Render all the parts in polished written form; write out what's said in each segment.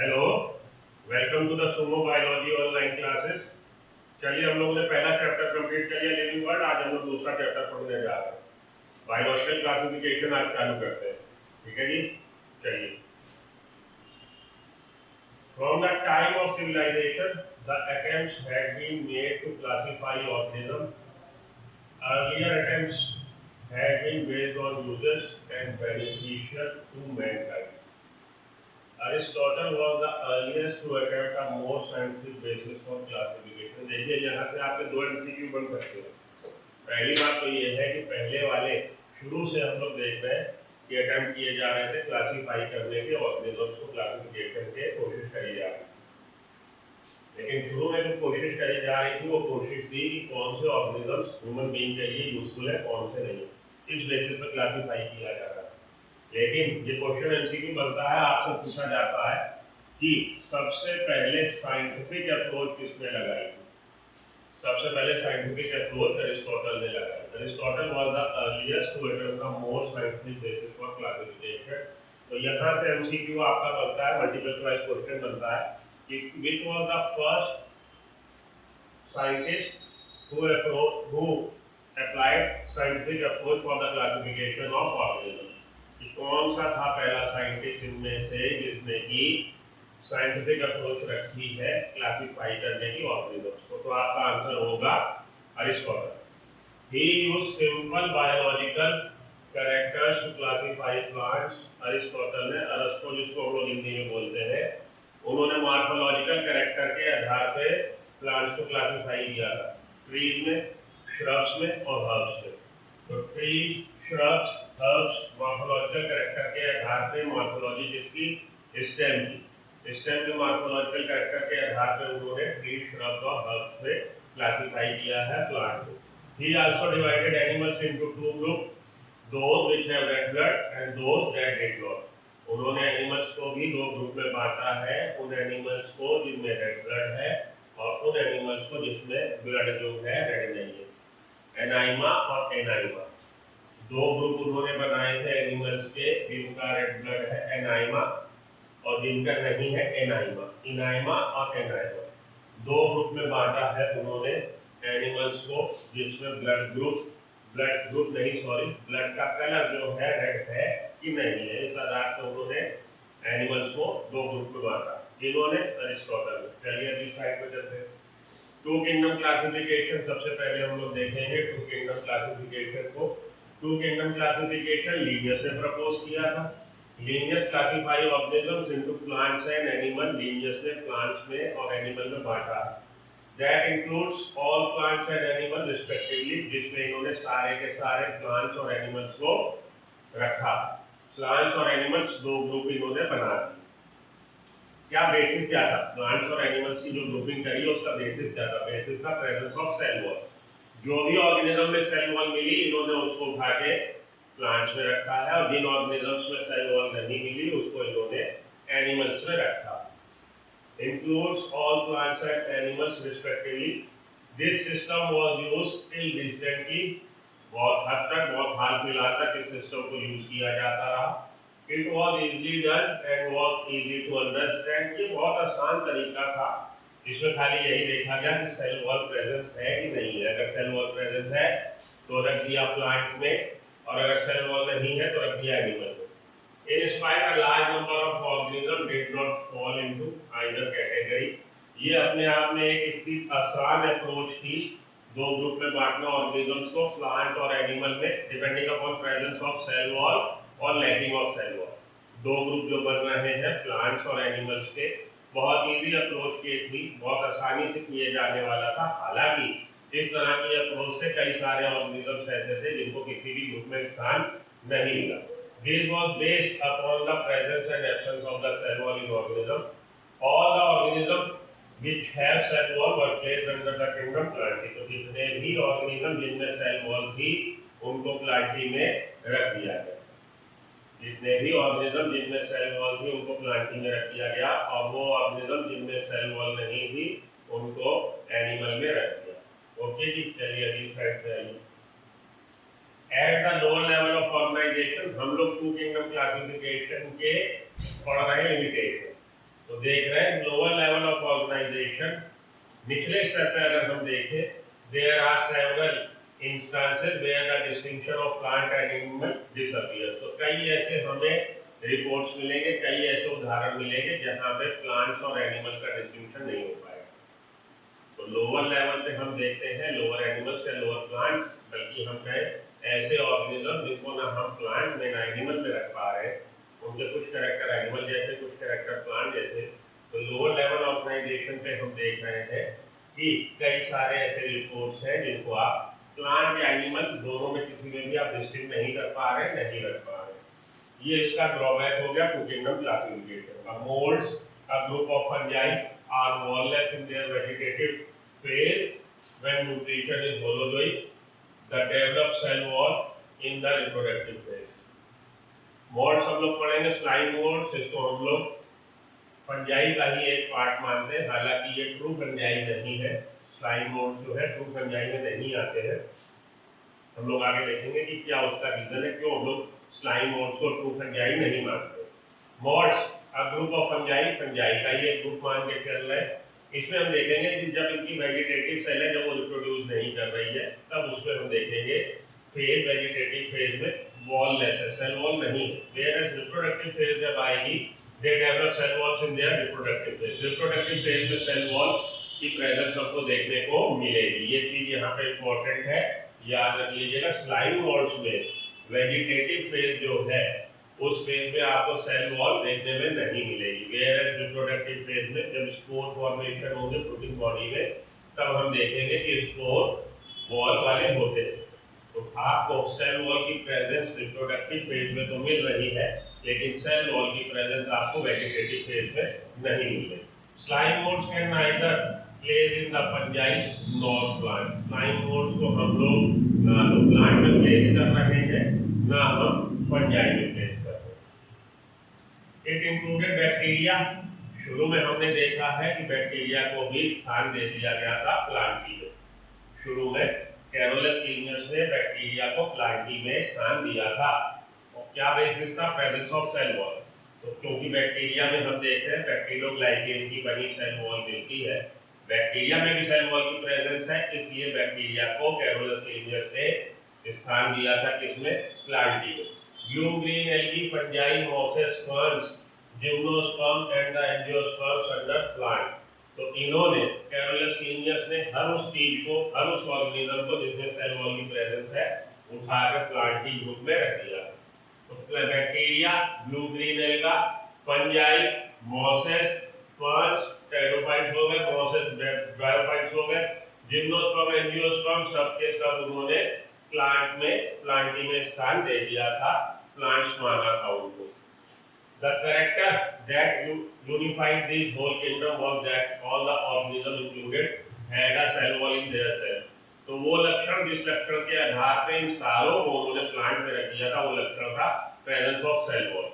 Hello, welcome to the Sumo biology online classes. चलिए, हम लोगों ने पहला चैप्टर कंप्लीट कर लिया लिविंग वर्ल्ड। आज हम लोग दूसरा चैप्टर पढ़ने जा रहे हैं। बायोलॉजिकल क्लासिफिकेशन आज चालू करते हैं। ठीक है जी, चलिए। From the time of civilization the attempts had been made to classify organism. Earlier attempts had been based on uses and beneficial to mankind. Aristotle was the earliest to attempt a more scientific basis for classification. देखिए, यहाँ से आपके दो MCQ बन सकते हैं। पहली बात तो ये है कि पहले वाले शुरू से हम लोग देख रहे हैं कि अटेम्प्ट किए जा रहे थे क्लासीफाई करने के, ऑर्गेनिजम्स को क्लासिफिकेशन के कोशिश करी जा रही थी। लेकिन शुरू में जो कोशिश करी जा रही थी वो कोशिश थी कि कौन से ऑर्गेनिजम्स ह्यूमन बीइंग के लिए यूजफुल है, कौन से नहीं, इस बेसिस पर क्लासीफाई किया जा रहा है। लेकिन ये क्वेश्चन एमसीक्यू बनता है, आपसे पूछा जाता है कि सबसे पहले साइंटिफिक अप्रोच किसने लगाई? सबसे पहले साइंटिफिक अप्रोच अरिस्टोटल ने लगाई। Aristotle was the earliest to adopt a more scientific basis for classification. तो यहाँ से एमसीक्यू आपका बनता है, मल्टीपल चॉइस क्वेश्चन बनता है कि which was the first scientist who applied scientific approach for the classification of organisms। कि कौन सा था पहला साइंटिस्ट इनमें से जिसने की साइंटिफिक अप्रोच रखी है क्लासिफाई करने की ऑर्गेनिजम्स को? तो आपका आंसर होगा Aristotle. He used simple biological characters to classify plants. Aristotle ने, अरस्तो जिसको हम लोग हिंदी में बोलते हैं, उन्होंने मॉर्फोलॉजिकल कैरेक्टर के आधार पे प्लांट्स को क्लासिफाई किया था, ट्रीज में, श्रब्स में और हर्ब्स में। तो trees, shrubs, herbs morphological character के आधार पे, मॉर्फोलॉजी जिसकी स्टेम की, स्टेम के मॉर्फोलॉजिकल कैरेक्टर के आधार पे उन्होंने ट्रीज, श्रब्स और हर्ब्स में क्लासिफाई किया है प्लांट को। ही also divided animals into two group, those which have read blood and those that did not. उन्होंने एनिमल्स को भी दो ग्रुप में बांटा है, उन एनिमल्स को जिनमें रेड ब्लड है और उन एनिमल्स को जिसमें ब्लड जो है रेड नहीं है। एनाइमा और एनाइमा दो ग्रुप उन्होंने बनाए थे एनिमल्स के, जिनका रेड ब्लड है एनाइमा और जिनका नहीं है एनाइमा। इनाइमा और एनाइमा दो ग्रुप में बांटा है उन्होंने एनिमल्स को, जिसमें ब्लड का कलर जो है रेड है कि नहीं है, इस आधार पर उन्होंने एनिमल्स को दो ग्रुप में बांटा। जिन्होंने अरिस्टोटल ने। चलिए अगली स्लाइड पर चलते हैं। टू किंगडम क्लासिफिकेशन सबसे पहले हम लोग देखेंगे। टू किंगडम क्लासिफिकेशन को, टू किंगडम क्लासिफिकेशन लीनियस ने प्रपोज किया था। Linnaeus classify organisms into plants and animal. Linnaeus ने प्लांट्स में और एनिमल में बांटा। That includes all plants and animal respectively, जिसमें इन्होंने सारे के सारे प्लांट्स और एनिमल्स को रखा। प्लांट्स और एनिमल्स दो ग्रुप इन्होंने बना दिए। क्या बेसिस क्या था? प्लांट्स और एनिमल्स की जो ग्रुपिंग करी है उसका बेसिस क्या था? बेसिस था प्रेजेंस ऑफ सेल वॉल। जो भी ऑर्गेनिज्म में सेल वॉल मिली, इन्होंने उसको उठा के प्लांट्स में रखा है, और जिन ऑर्गेनिजम्स में सेल वॉल नहीं मिली उसको इन्होंने एनिमल्स में रखा। Includes all plants and animals respectively. This system was used till recently. बहुत हद तक, बहुत हाल फिलहाल तक इस सिस्टम को यूज किया जाता रहा। It was easily done and was easy to understand। ये बहुत आसान तरीका था। इसमें खाली यही देखा गया कि सेल वॉल प्रेजेंस है कि नहीं है। अगर सेल वॉल प्रेजेंस है तो रख दिया प्लांट में, और अगर सेल वॉल नहीं है तो रख दिया एनिमल में। In spite a large number of organisms did not fall into either category। ये अपने आप में एक इसकी आसान अप्रोच थी, दो ग्रुप में बांटना ऑर्गेनिजम्स को, प्लांट और एनिमल में, depending upon presence of cell wall और लैकिंग ऑफ सेल वॉल। दो ग्रुप जो बन रहे हैं प्लांट्स और एनिमल्स के, बहुत इजी अप्रोच ये थी, बहुत आसानी से किए जाने वाला था। हालांकि इस तरह की अप्रोच से कई सारे ऑर्गेनिजम्स ऐसे थे जिनको किसी भी ग्रुप में स्थान नहीं मिला। This was based upon the presence and absence of the cell wall in organism. All the organism which have cell wall were placed under the kingdom Plantae। तो जितने भी ऑर्गेनिज्म जिनमें सेल वॉल थी उनको प्लांटी में रख दिया गया। जितने भी ऑर्गेनिज्म जिनमें सेल वॉल थी उनको प्लांटी में रख दिया गया, और वो ऑर्गेनिज्म जिनमें सेल वॉल नहीं थी उनको एनिमल में रख दिया। ओके जी, चलिए अगली स्लाइड पे आइए। At the lower level of organization, हम लोग टू किंगडम क्लासिफिकेशन के पढ़ रहे हैं लिमिटेशन। तो देख रहे हैं लोअर लेवल ऑफ ऑर्गेनाइजेशन, निचले स्तर पर अगर हम देखें, there are several instances where the distinction of plant and animal disappear. तो कई ऐसे हमें रिपोर्ट्स मिलेंगे, कई ऐसे उदाहरण मिलेंगे जहां पे प्लांट्स और एनिमल का डिस्टिंक्शन नहीं हो पाएगा। तो लोअर लेवल पे हम देखते हैं लोअर एनिमल्स या लोअर प्लांट्स, बल्कि हम कहें ऐसे ऑर्गेनिज्म जिनको ना हम प्लांट में ना एनिमल में रख पा रहे हैं, उनके कुछ कैरेक्टर एनिमल जैसे, कुछ कैरेक्टर प्लांट जैसे। तो लोअर लेवल ऑर्गेनाइजेशन पे हम देख रहे हैं कि कई सारे ऐसे रिपोर्ट्स हैं जिनको आप प्लांट या एनिमल दोनों में किसी में भी आप डिस्टिंक्ट नहीं कर पा रहे, नहीं रख पा रहे। ये इसका ड्रॉबैक हो गया टू किंगडम क्लासिफिकेशन। अब molds, a group of fungi are wallless in their vegetative phase when nutrition is holozoic, the develop cell wall in the reproductive phase. Moulds हम लोग पढ़ेंगे, स्लाइम मोल्ड्स, इसको हम लोग फंजाई का ही एक पार्ट मानते हैं, हालांकि ये ट्रू फंजाई नहीं है। स्लाइम मोल्ड्स जो है ट्रू फंजाई में नहीं आते हैं। हम लोग आगे देखेंगे कि क्या उसका रीजन है, क्यों हम लोग स्लाइम मोल्ड्स को ट्रू फंजाई नहीं मानते। Moulds, a group of fungi, fungi का ही एक ग्रुप मान के चल रहे हैं। इसमें हम देखेंगे कि जब इनकी वेजिटेटिव सेल है, जब वो रिप्रोड्यूस नहीं कर रही है, तब उसमें हम देखेंगे फेज, वेजिटेटिव फेज में वॉल लेस है, सेल वॉल नहीं है। वेयर रिप्रोडक्टिव फेज जब आएगी, they develop cell walls in their reproductive phase. Reproductive phase में सेल वॉल की प्रेजेंस हमको देखने को मिलेगी। ये चीज यहाँ पे इंपॉर्टेंट है, याद रख लीजिएगा। स्लाइम मोल्ड्स में वेजिटेटिव फेज जो है, उस फेज में आपको सेल वॉल देखने में नहीं मिलेगी। वेयर रिप्रोडक्टिव फेज में जब स्पोर फॉर्मेशन होंगे प्रोटीन बॉडी में, तब हम देखेंगे कि स्पोर वॉल वाले होते हैं। तो आपको सेल वॉल की प्रेजेंस रिप्रोडक्टिव फेज में तो मिल रही है, लेकिन सेल वॉल की प्रेजेंस आपको वेजिटेटिव फेज में नहीं मिल रही। Slime moulds can neither place in the fungi nor plant. Slime moulds को हम लोग ना तो प्लांट में प्लेस कर रहे हैं, ना हम फंजाई में प्लेस कर रहे हैं। It included bacteria. शुरू में हमने देखा है कि बैक्टीरिया को भी स्थान दे दिया गया था प्लांटी में। शुरू में कैरोलस लीनियस ने बैक्टीरिया को प्लांटी में स्थान दिया था, और क्या बेसिस था? Presence of cell wall. तो क्योंकि बैक्टीरिया में हम देखते हैं बैक्टीरियोग्लाइकेन की बनी सेल वॉल मिलती है, बैक्टीरिया में भी सेल वॉल की प्रेजेंस है, इसलिए बैक्टीरिया को कैरोलस लीनियस ने स्थान दिया था किसमें? प्लांटी में। Blue green algae, fungi, mosses, ferns, gymnosperm and the angiosperms under plant. तो इन्होंने, कैरोलस लीनियस ने हर उस चीज को, हर उस ऑर्गेनिज्म को जिसमें सेल वॉल की प्रेजेंस है, उठाकर प्लांटी ग्रुप में रख दिया। तो bacteria, blue green alga, fungi, mosses, ferns, pteridophytes हो गए, मॉसेस ब्रायोफाइट्स हो गए, जिम्नोस्पर्म, एंजियोस्पर्म, सबके सब उन्होंने प्लांट में, प्लांटी में स्थान दे दिया था, प्लांट्स माना था उनको। The character that unified this whole kingdom was that all the organisms included had a cell wall in their cells. तो वो लक्षण, जिस लक्षण के आधार पे इन सारों को उन्होंने प्लांट में रख दिया था, वो लक्षण था presence of cell wall.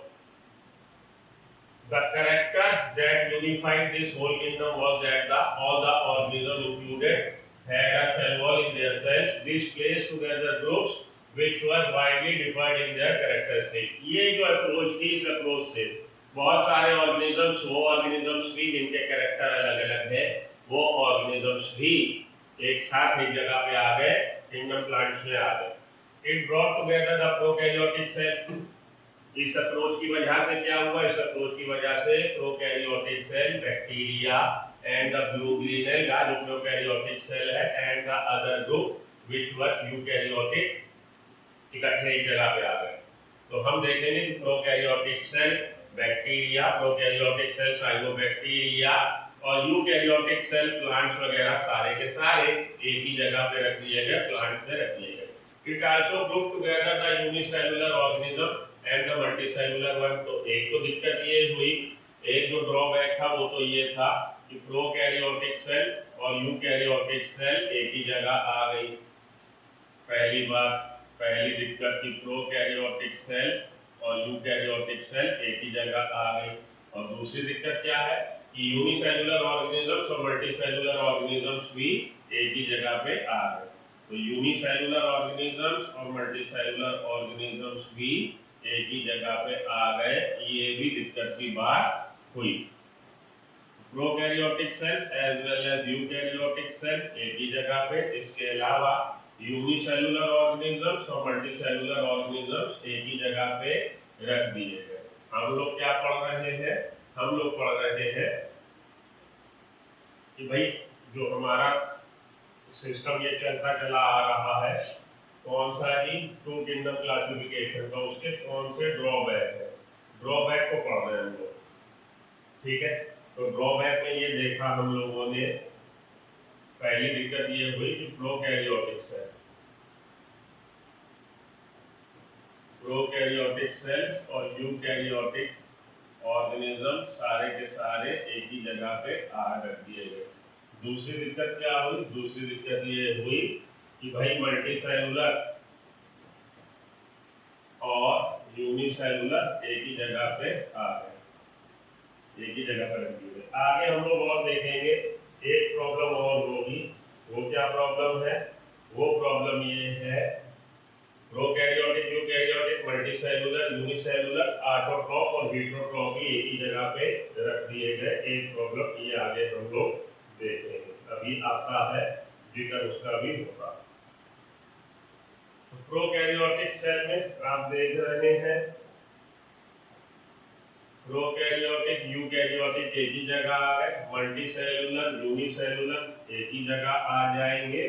The character that unified this whole kingdom was that all the organisms included had a cell wall in their cells. This placed together groups which were widely different in their characteristics. ये जो approach थी, इस approach से बहुत सारे organisms, वो organisms भी जिनके कैरेक्टर अलग अलग है, वो ऑर्गेनिजम्स भी एक साथ एक जगह पे आ गए, किंगडम प्लांट्स में आ गए। It brought together the prokaryotic cell. इस अप्रोच की वजह से क्या हुआ? इस अप्रोच की वजह से prokaryotic cell, bacteria and the blue green alga जो प्रोकैरियोटिक सेल है, and the other group which were eukaryotic, इकट्ठे एक जगह पे आ गए। तो हम देखेंगे कि prokaryotic cell, bacteria, prokaryotic cell, cyanobacteria और यूकैरियोटिक सेल, प्लांट्स वगैरह सारे के सारे एक ही जगह पे रख दिए गए, प्लांट में रख दिए गए। It also group together the unicellular organism and the multicellular one. तो एक तो दिक्कत ये हुई, एक जो ड्रॉबैक था वो तो ये था कि प्रोकैरियोटिक सेल और यूकैरियोटिक सेल एक ही जगह आ गई। पहली बात, पहली दिक्कत की प्रोकैरियोटिक सेल और यूकैरियोटिक सेल एक ही जगह आ गई। और दूसरी दिक्कत क्या है कि यूनिसेलुलर ऑर्गेनिजम्स और मल्टीसेलुलर ऑर्गेनिजम्स भी एक ही जगह पे आ गए। तो यूनिसेलुलर ऑर्गेनिजम्स और मल्टीसेलुलर ऑर्गेनिजम्स भी एक ही जगह पे आ गए, ये भी दिक्कत की बात हुई। Prokaryotic cell as well as eukaryotic cell एक ही जगह पे। इसके अलावा यूनिसेलुलर ऑर्गेनिजम्स और मल्टीसेलुलर ऑर्गेनिजम्स एक ही जगह पे रख दिए गए। हम लोग क्या पढ़ रहे हैं? हम लोग पढ़ रहे हैं कि भाई जो हमारा सिस्टम ये चलता चला आ रहा है, कौन सा ही टू किंगडम क्लासिफिकेशन का, उसके कौन से ड्रॉबैक है, ड्रॉबैक को पढ़ रहे हैं हम लोग। ठीक है, तो ड्रॉबैक में ये देखा हम लोगों ने, पहली दिक्कत ये हुई कि प्रोकैरियोटिक सेल और यूकैरियोटिक ऑर्गेनिज्म सारे के सारे एक ही जगह पे रख दिए गए। दूसरी दिक्कत क्या हुई? दूसरी दिक्कत ये हुई कि भाई मल्टीसेलुलर और यूनिसेलुलर एक ही जगह पे आ गए, एक ही जगह पर रख दिए गए। आगे हम लोग और देखेंगे, एक प्रॉब्लम और होगी। वो क्या प्रॉब्लम है? वो प्रॉब्लम ये है, prokaryotic, eukaryotic, multicellular, unicellular, autotroph और हेटेरोट्रॉफ भी एक ही जगह पे रख दिए गए। एक प्रॉब्लम ये आगे हम लोग देखेंगे, अभी आता है जिक्र उसका भी होगा। तो प्रोकैरियोटिक सेल में आप देख रहे हैं, प्रोकैरियोटिक, यूकैरियोटिक एक ही जगह आ गए, मल्टीसेलुलर, यूनिसेलुलर एक ही जगह आ जाएंगे,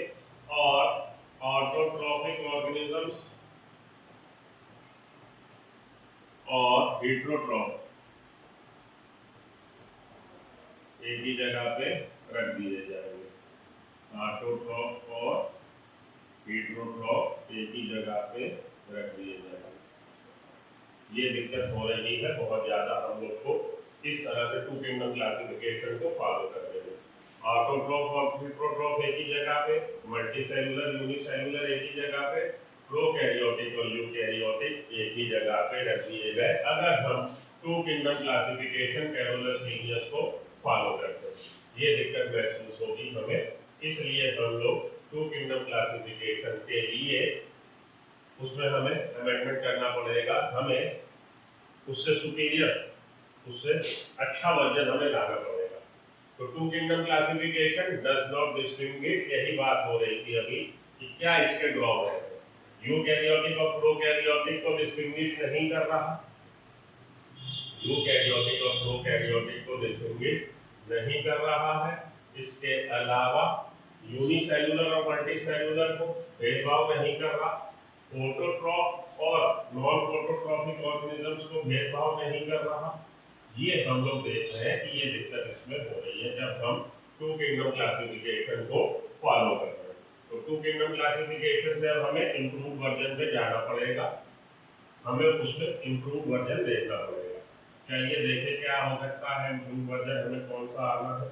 और ऑटोट्रॉफिक ऑर्गेनिजम्स और हेटेरोट्रॉफ एक ही जगह पे रख दिए जाएंगे। ऑटोट्रॉफ और हेटेरोट्रॉफ एक ही जगह पे रख दिए जाएंगे। ये दिक्कत हो रही है बहुत ज़्यादा हम लोग को, इस तरह से टू किंगडम क्लासिफिकेशन को फॉलो करते हुए। ऑटोट्रॉफ और हेटेरोट्रॉफ एक ही जगह पे, मल्टीसेलुलर, यूनिसेलुलर एक ही जगह पे, प्रोकैरियोटिक और यूकैरियोटिक एक ही जगह पे रख दिए गए, अगर हम two kingdom classification Carolus Linnaeus को फॉलो करते हैं। ये दिक्कत महसूस होगी हमें, इसलिए हम लोग टू किंगडम क्लासिफिकेशन के लिए उसमें हमें अमेंडमेंट करना पड़ेगा, हमें उससे सुपीरियर, उससे अच्छा वर्जन हमें लाना पड़ेगा। तो two kingdom classification does not distinguish, यही बात हो रही थी अभी कि क्या इसके ड्रॉबैक है। यूकैरियोटिक और प्रोकैरियोटिक को डिस्टिंग्विश नहीं कर रहा, यूकैरियोटिक और प्रोकैरियोटिक को डिस्टिंग्विश नहीं कर रहा है। इसके अलावा यूनिसेलुलर और मल्टीसेलुलर को भेदभाव नहीं कर रहा, फोटोट्रॉफ और नॉन फोटोट्रॉफिक ऑर्गेनिजम्स को भेदभाव नहीं कर रहा। ये हम लोग देख रहे हैं कि ये दिक्कत इसमें हो रही है जब हम टू किंगडम क्लासिफिकेशन को फॉलो कर रहे हैं। तो टू किंगडम क्लासिफिकेशन से अब हमें इम्प्रूव वर्जन पे जाना पड़ेगा, हमें उसमें इम्प्रूव वर्जन देखना पड़ेगा। चलिए देखें क्या हो सकता है इम्प्रूव वर्जन, हमें कौन सा आना है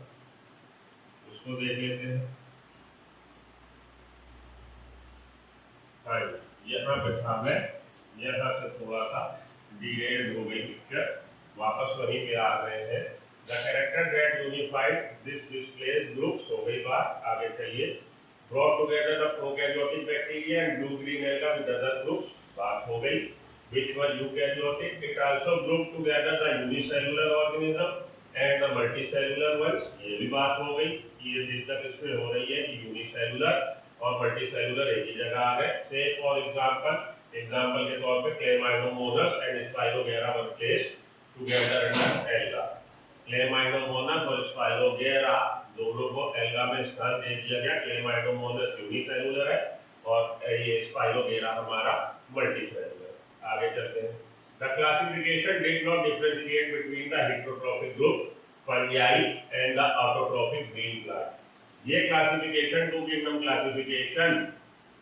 उसको देख लेते हैं। हाँ, यहाँ पे था मैं, यहाँ से थोड़ा सा डिलेड हो गई पिक्चर, वापस वहीं पे आ रहे हैं। The character that unified this displace groups, हो गई बात, आगे चलिए। Brought together the prokaryotic bacteria and blue green alga with other groups, बात हो गई। which was eukaryotic, it also grouped together the unicellular organism and the multicellular ones, ये भी बात हो गई कि ये दिक्कत इसमें हो रही है कि यूनिसेलुलर और मल्टीसेलुलर एक ही जगह आ गए। से फॉर एग्जांपल के तौर पे Chlamydomonas and Spirogyra were placed together in alga. Chlamydomonas और स्पाइरोगेरा दोनों को एल्गा में स्थान दे दिया गया। क्लेमाइडोमोनास यूनिसेलुलर है और ये स्पाइरोगेरा हमारा मल्टीसेलुलर। आगे चलते हैं। The classification did not differentiate between the heterotrophic group fungi and the autotrophic green plant. ये क्लासिफिकेशन टू किंगडम क्लासिफिकेशन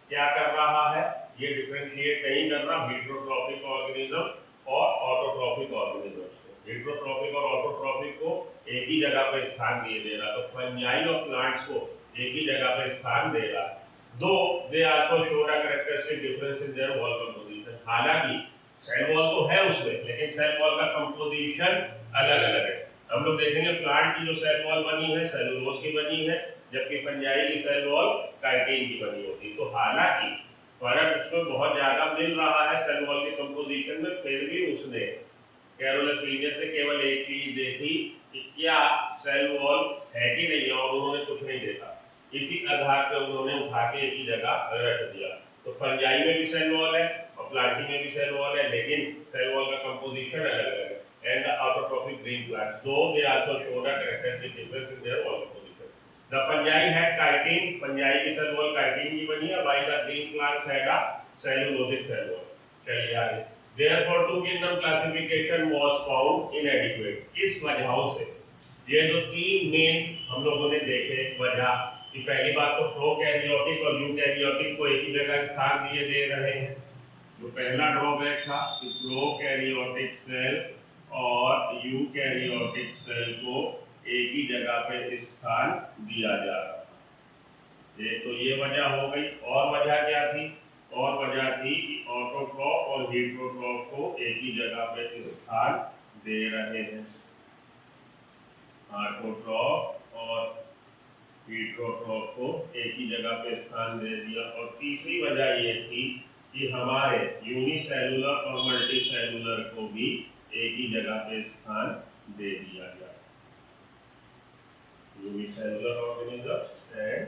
क्या कर रहा है? ये डिफरेंशिएट नहीं कर रहा हेटेरोट्रॉफिक ऑर्गेनिज्म और ऑटोट्रॉफिक ऑर्गेनिज्म को। हेटेरोट्रॉफिक और ऑटोट्रॉफिक को एक ही जगह पर स्थान दे रहा, तो फंजाई और प्लांट्स को एक ही जगह पर स्थान दे रहा। दो they also showed a characteristic difference in their wall composition, हालांकि सेल वॉल तो है उसमें, लेकिन सेल वॉल का कंपोजिशन अलग अलग है। हम लोग देखेंगे प्लांट की जो सेल वॉल बनी है सेलुलोज की बनी है, जबकि फंजाई की सेल वॉल काइटिन की बनी होती है। तो हालांकि फर्क उसमें बहुत ज्यादा मिल रहा है सेल वॉल के कंपोजिशन में, फिर भी उसने कैरोलस लीनियस से केवल एक चीज देखी कि क्या सेल वॉल है कि नहीं है, और उन्होंने कुछ नहीं देखा। इसी आधार पर उन्होंने उठा के एक ही जगह रख दिया। तो फंजाई में भी सेल वॉल है और प्लांटिंग में भी सेल वॉल है, लेकिन सेल वॉल का कंपोजिशन अलग अलग है। And the autotrophic green plants, though they also show the characteristic difference in their wall composition. The fungi had chitin, fungi की सेल वॉल काइटिन की बनी है, while the green plants had a cellulosic cell wall. चलिए आगे। Therefore, two kingdom classification was found inadequate। इस वजहों से ये जो तीन मेन हम लोगों ने देखे वजह कि पहली बात तो प्रोकैरियोटिक और यूकैरियोटिक को एक ही जगह स्थान दिए दे रहे हैं। जो पहला ड्रॉबैक था कि प्रोकैरियोटिक सेल और यूकैरियोटिक सेल को एक ही जगह पे स्थान दिया जा रहा था। ये तो ये वजह हो गई। और वजह क्या थी? और वजह थी कि ऑटोट्रॉफ और हेटेरोट्रॉफ को एक ही जगह पे स्थान दे रहे हैं। ऑटोट्रॉफ और हेटेरोट्रॉफ को एक ही जगह पे स्थान दे दिया। और तीसरी वजह ये थी कि हमारे यूनिसेलुलर और मल्टीसेलुलर को भी एक ही जगह पे स्थान दे दिया गया। Unicellular organisms and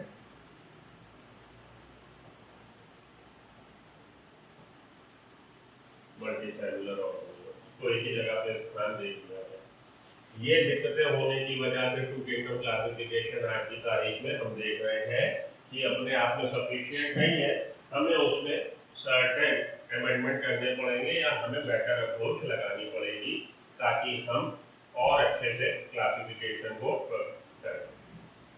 multicellular organisms को एक ही जगह पे स्थान दे दिया गया। ये दिक्कतें होने की वजह से टू किंगडम क्लासिफिकेशन आज की तारीख में हम देख रहे हैं कि अपने आप में सफिशिएंट नहीं है, हमें उसमें सर्टेन अमेंडमेंट करने पड़ेंगे या हमें बेटर अप्रोच लगानी पड़ेगी ताकि हम और अच्छे से क्लासिफिकेशन को करें।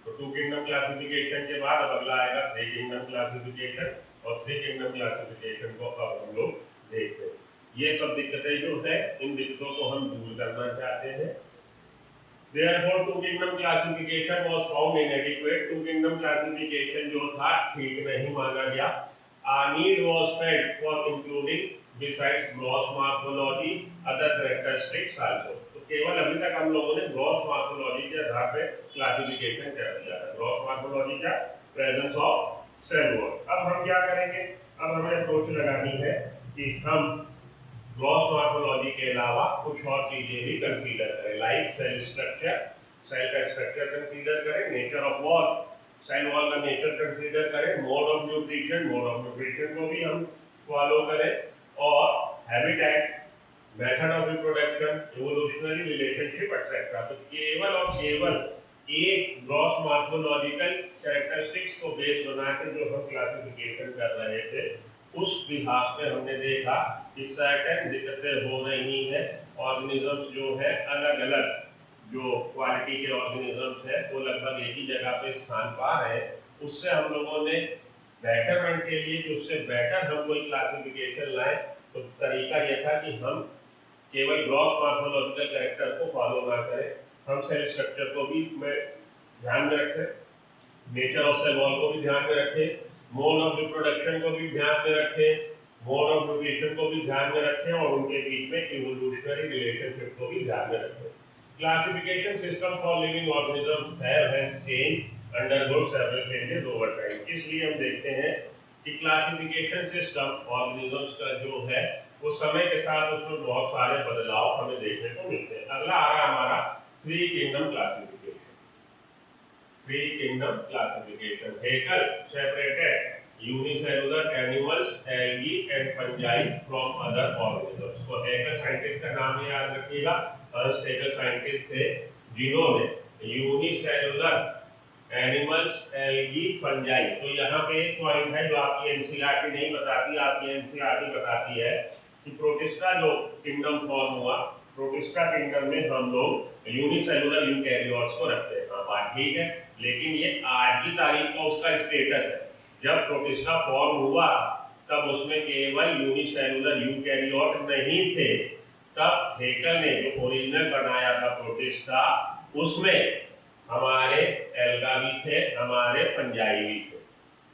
तो टू किंगडम क्लासिफिकेशन के बाद अब अगला आएगा थ्री किंगडम क्लासिफिकेशन, और थ्री किंगडम क्लासिफिकेशन को अब हम लोग देखते हैं। ये सब दिक्कतें जो है, इन दिक्कतों को हम दूर करना चाहते हैं। Therefore, two kingdom classification was found inadequate। two kingdom classification जो था ठीक नहीं माना गया। A need was felt for including besides gross morphology other characteristics also। तो केवल अभी तक हम लोगों ने gross morphology के आधार पे क्लासिफिकेशन कर दिया था। gross morphology का presence of cell wall। अब हम क्या करेंगे? अब हमें अप्रोच लगानी है कि हम ग्रॉस मॉर्फोलॉजी के अलावा कुछ और चीजें भी कंसीडर करें, लाइक सेल स्ट्रक्चर, सेल का स्ट्रक्चर कंसीडर करें, nature of wall, cell wall का नेचर कंसीडर करें, mode of nutrition, mode of nutrition को भी हम फॉलो करें, और habitat, method of reproduction, evolutionary relationship etcetera. तो केवल और केवल एक ग्रॉस मॉर्फोलॉजिकल कैरेक्टरिस्टिक्स को बेस बना के जो हम क्लासिफिकेशन कर रहे थे, उस बिहाफ पे हमने देखा कि सर्टेन दिक्कतें हो रही हैं। ऑर्गेनिजम्स जो है अलग अलग जो क्वालिटी के ऑर्गेनिजम्स है वो लगभग एक ही जगह पे स्थान पा रहे हैं। उससे हम लोगों ने बेटरमेंट के लिए कि उससे बेटर हम कोई क्लासिफिकेशन लाएं, तो तरीका यह था कि हम केवल ग्रॉस मॉर्फोलॉजिकल कैरेक्टर को फॉलो ना करें, हम सेल स्ट्रक्चर को भी ध्यान में रखें, नेचर ऑफ सेल वॉल को भी ध्यान में रखें, मोड ऑफ रिप्रोडक्शन को भी ध्यान में रखें, मोड ऑफ न्यूट्रिशन को भी ध्यान में रखें, और उनके बीच में इवोल्यूशनरी रिलेशनशिप को भी ध्यान में रखें। Classification system for living organisms have hence change undergo several changes over time. इसलिए हम देखते हैं कि क्लासिफिकेशन सिस्टम ऑर्गेनिजम्स का जो है वो समय के साथ उसमें बहुत सारे बदलाव हमें देखने को मिलते हैं। अगला आ रहा हमारा three kingdom classification. Three kingdom classification। Haeckel separated unicellular animals, algae and fungi from other organisms। तो Haeckel साइंटिस्ट का नाम याद रखिएगा। अर्स्ट हेकल साइंटिस्ट थे जिन्होंने यूनिसेलुलर एनिमल्स, एल्गी, फंजाई। तो यहाँ पे एक पॉइंट है जो आपकी एनसीईआरटी नहीं बताती, आपकी एनसीईआरटी बताती है कि प्रोटिस्टा जो किंगडम फॉर्म हुआ, प्रोटिस्टा किंगडम में हम लोग यूनिसेलुलर यूकैरियोट्स को रखते हैं। हाँ, बात ठीक है, लेकिन ये आज की तारीख का उसका स्टेटस है। जब प्रोटिस्टा फॉर्म हुआ तब उसमें केवल यूनिसेलुलर यूकैरियोट नहीं थे। तब हेकल ने जो ओरिजिनल बनाया था प्रोटिस्टा, उसमें हमारे एल्गा भी थे, हमारे फंजाई भी थे।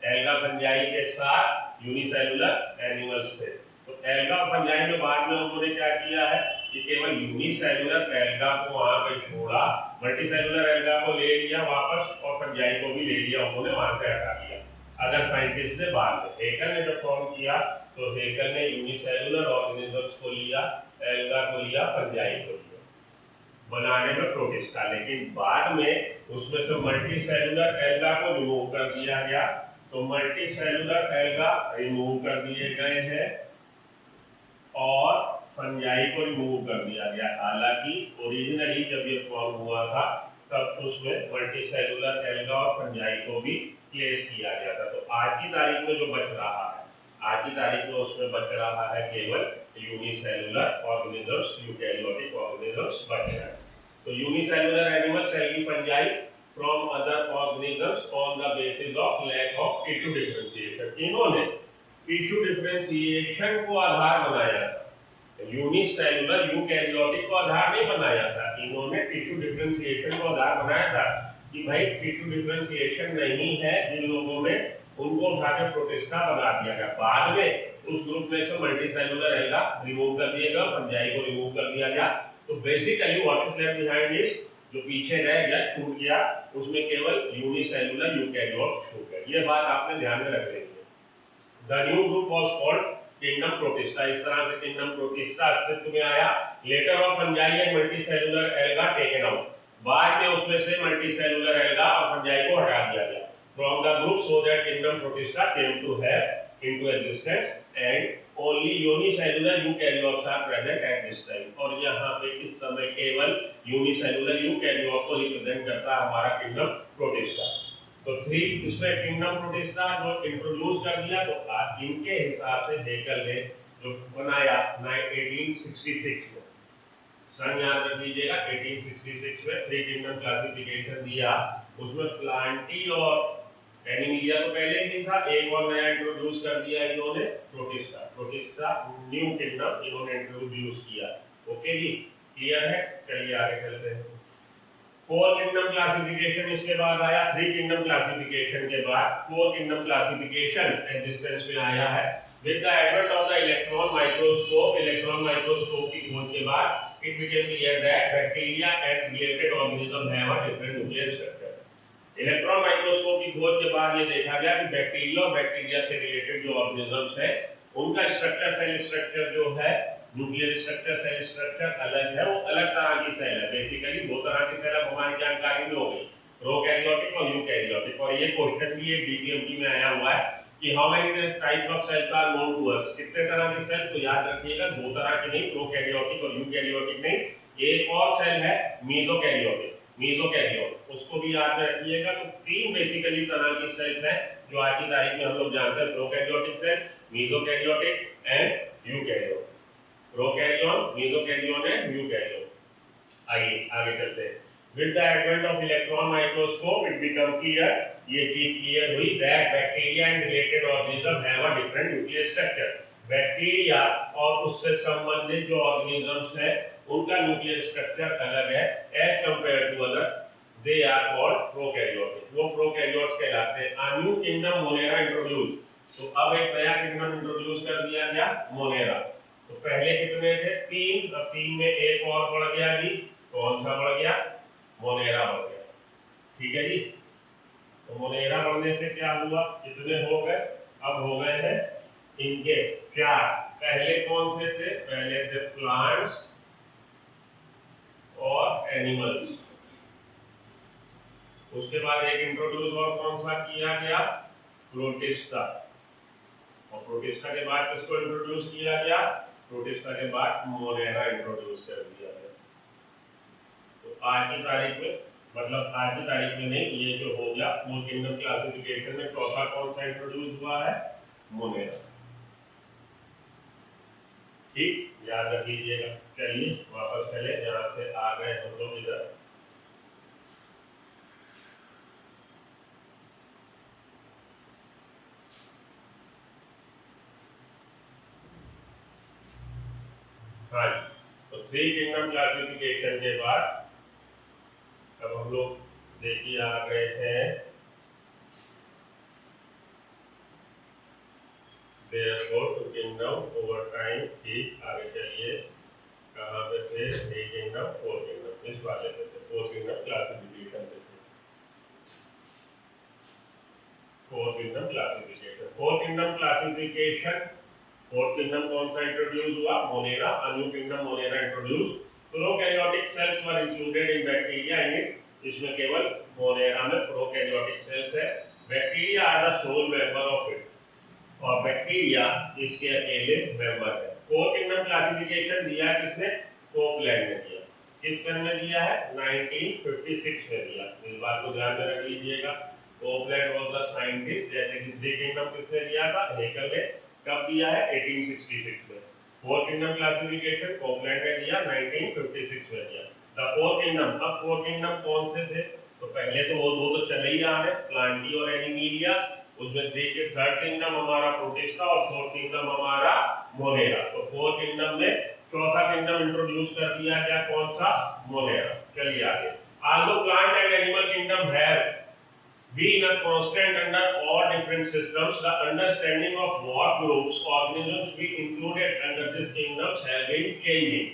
एल्गा फंजाई के साथ यूनिसेलुलर एनिमल्स थे। तो एल्गा फंजाई में बाद में उन्होंने क्या किया है कि केवल यूनिसेलुलर एल्गा को वहां पे छोड़ा, मल्टीसेलुलर एल्गा को ले लिया वापस, और फंजाई को भी ले लिया, उन्होंने वहां से हटा दिया। अदर साइंटिस्ट ने बाद में, हेकल ने जब फॉर्म किया तो हेकल ने यूनिसेलुलर ऑर्गेनिजम्स को लिया, एल्गा को लिया, फंजाई को लिया। बनाने में प्रोटिस्टा, लेकिन बाद में उसमें से मल्टी सेलुलर एल्गा को रिमूव कर दिया गया। तो मल्टी सेलुलर एल्गा रिमूव कर दिए गए हैं और फंजाई को रिमूव कर दिया गया। हालांकि ओरिजिनली जब ये फॉर्म हुआ था तब उसमें मल्टी सेलुलर एल्गा और फंजाई को भी प्लेस किया गया था। तो आज की तारीख में जो बच रहा है, आज की तारीख में उसमें बच रहा है केवल यूनिसेलुलर ऑर्गेनिजम्स, यूकैरियोटिक ऑर्गेनिजम्स बच रहे हैं। तो यूनिसेलुलर एनिमल सेल की fungi from other organisms on the basis of lack of tissue differentiation. इन्होंने टिश्यू डिफरेंशिएशन को आधार बनाया था, यूनिसेलुलर यूकैरियोटिक को आधार नहीं बनाया था। इन्होंने टिश्यू डिफरेंशिएशन को आधार बनाया था कि भाई टिश्यू डिफरेंशिएशन नहीं है जिन लोगों में, उनको उठाकर प्रोटिस्टा बना दिया गया। बाद में उस ग्रुप में से मल्टी सेलुलर एल्गा रिमूव कर दिया गया, फंजाई को रिमूव कर दिया गया। तो basically what is left behind is, जो पीछे रह गया, छूट गया, उसमें केवल यूनिसेलुलर यूकैरियोट छूट गया। ये बात आपने ध्यान में रख लेनी है। The new group was called kingdom Protista. इस तरह से किंगडम प्रोटिस्टा अस्तित्व में आया। Later of fungi and multi cellular alga taken out. बाद में उसमें से मल्टी सेलुलर एल्गा और फंजाई को हटा दिया गया from the group so that kingdom protista came to have into existence and only unicellular eukaryotes are present at this time। और यहाँ पे इस समय केवल यूनिसेलुलर यूकैरियोट को रिप्रेजेंट करता है हमारा किंगडम प्रोटिस्टा। तो 3 इसमें किंगडम प्रोटिस्टा जो इंट्रोड्यूस कर दिया, तो इनके हिसाब से हेकल ने जो बनाया 1866 में, सन याद रख लीजिएगा, 1866 में 3 किंगडम क्लासिफिकेशन दिया। उसमें प्लांटी और एनिमिलिया तो पहले ही था, एक और नया इंट्रोड्यूस कर दिया इन्होंने, प्रोटिस्टा। प्रोटिस्टा न्यू किंगडम इन्होंने इंट्रोड्यूस किया। ओके जी, क्लियर है? चलिए आगे चलते हैं। 4 किंगडम क्लासिफिकेशन इसके बाद आया। 3 किंगडम क्लासिफिकेशन के बाद 4 किंगडम क्लासिफिकेशन एग्जिस्टेंस में आया है। With the advent of the electron microscope, electron microscope की खोज के बाद it became clear that bacteria and related organism have a different nuclear structure. Electron microscope की खोज के बाद ये देखा गया कि बैक्टीरिया और बैक्टीरिया से रिलेटेड जो ऑर्गेनिजम्स है उनका स्ट्रक्चर, सेल स्ट्रक्चर जो है, न्यूक्लियर स्ट्रक्चर, सेल स्ट्रक्चर अलग है। वो अलग तरह की सेल है। बेसिकली 2 तरह की सेल अब हमारी जानकारी में हो गई, प्रोकैरियोटिक और यूकैरियोटिक। और ये क्वेश्चन भी एक डीपीएमटी में आया हुआ है कि how many types of cells are known to us, कितने तरह की सेल। तो याद रखिएगा 2 तरह की नहीं, प्रोकैरियोटिक और यूकैरियोटिक नहीं, एक और सेल है मेसोकैरियोटिक, मेसोकैरियोट, उसको भी याद में रखिएगा। तो 3 बेसिकली तरह की सेल्स हैं जो आज की तारीख में हम लोग जानते हैं, prokaryotic cell, mesokaryotic and eukaryote. Prokaryon, mesokaryon and eukaryote. आइए आगे चलते हैं। With the advent of electron microscope it become clear, ये चीज क्लियर हुई that bacteria and related organism have a different nuclear structure. Bacteria और उससे संबंधित जो ऑर्गेनिजम्स हैं उनका न्यूक्लियर स्ट्रक्चर अलग है as compare to other, they are called prokaryotic, वो प्रोकैरियोट्स कहलाते हैं। A new kingdom Monera introduce, तो अब एक नया किंगडम इंट्रोड्यूस कर दिया गया, मोनेरा। तो पहले कितने थे? 3, अब 3 में एक और बढ़ गया जी, कौन सा बढ़ गया? मोनेरा बढ़ गया। ठीक है जी। तो मोनेरा बढ़ने से क्या हुआ, कितने हो गए? अब हो गए हैं इनके 4। पहले कौन से थे? पहले थे प्लांट्स और एनिमल्स। उसके बाद एक इंट्रोड्यूस और कौन सा किया गया? प्रोटिस्टा। और प्रोटिस्टा के बाद किसको इंट्रोड्यूस किया गया? प्रोटिस्टा के बाद मोनेरा इंट्रोड्यूस कर दिया गया। तो आज की तारीख में, मतलब आज की तारीख में नहीं, ये जो हो गया 4 किंगडम क्लासिफिकेशन में चौथा कौन सा इंट्रोड्यूस हुआ है? मोनेरा। ठीक, याद रख लीजिएगा। चलिए वापस चले, यहाँ से आ गए हम लोग इधर। हाँ जी, तो 3 किंगडम क्लासिफिकेशन के बाद अब हम लोग देखिए आ गए हैं therefore to kingdom over time। ठीक, आगे चलिए, कहाँ पे थे? 3 किंगडम 4 किंगडम, इस वाले पे थे, 4 किंगडम क्लासिफिकेशन पे थे। 4 kingdom classification, 4 kingdom classification, 4th kingdom कौन सा इंट्रोड्यूस हुआ? Monera. New kingdom Monera introduce. Prokaryotic cells were included in bacteria in इसमें केवल मोनेरा में प्रोकैरियोटिक सेल्स है। Bacteria are the sole member of it और बैक्टीरिया इसके अकेले मेंबर है। फोर किंगडम क्लासिफिकेशन दिया किसने? कोपलैंड ने दिया। किस सन में दिया है? 1956 में दिया। इस बात को ध्यान में रख लीजिएगा। Copeland was the scientist. जैसे कि थ्री किंगडम किसने दिया था? हेकल ने। कब दिया है? 1866 में। फोर किंगडम क्लासिफिकेशन कोपलैंड ने दिया, 1956 में दिया। द फोर किंगडम, अब फोर किंगडम कौन से थे? तो पहले तो वो दो तो चले ही आ रहे, प्लांटी और एनिमीलिया। उसमें थर्ड किंगडम हमारा प्रोटिस्टा और फोर्थ किंगडम हमारा मोनेरा। तो फोर किंगडम में चौथा किंगडम इंट्रोड्यूस कर दिया गया, कौन सा? मोनेरा। चलिए आगे। Although plant and animal kingdom have been a constant under all different systems, the understanding of what groups organisms be included under these kingdoms have been changing.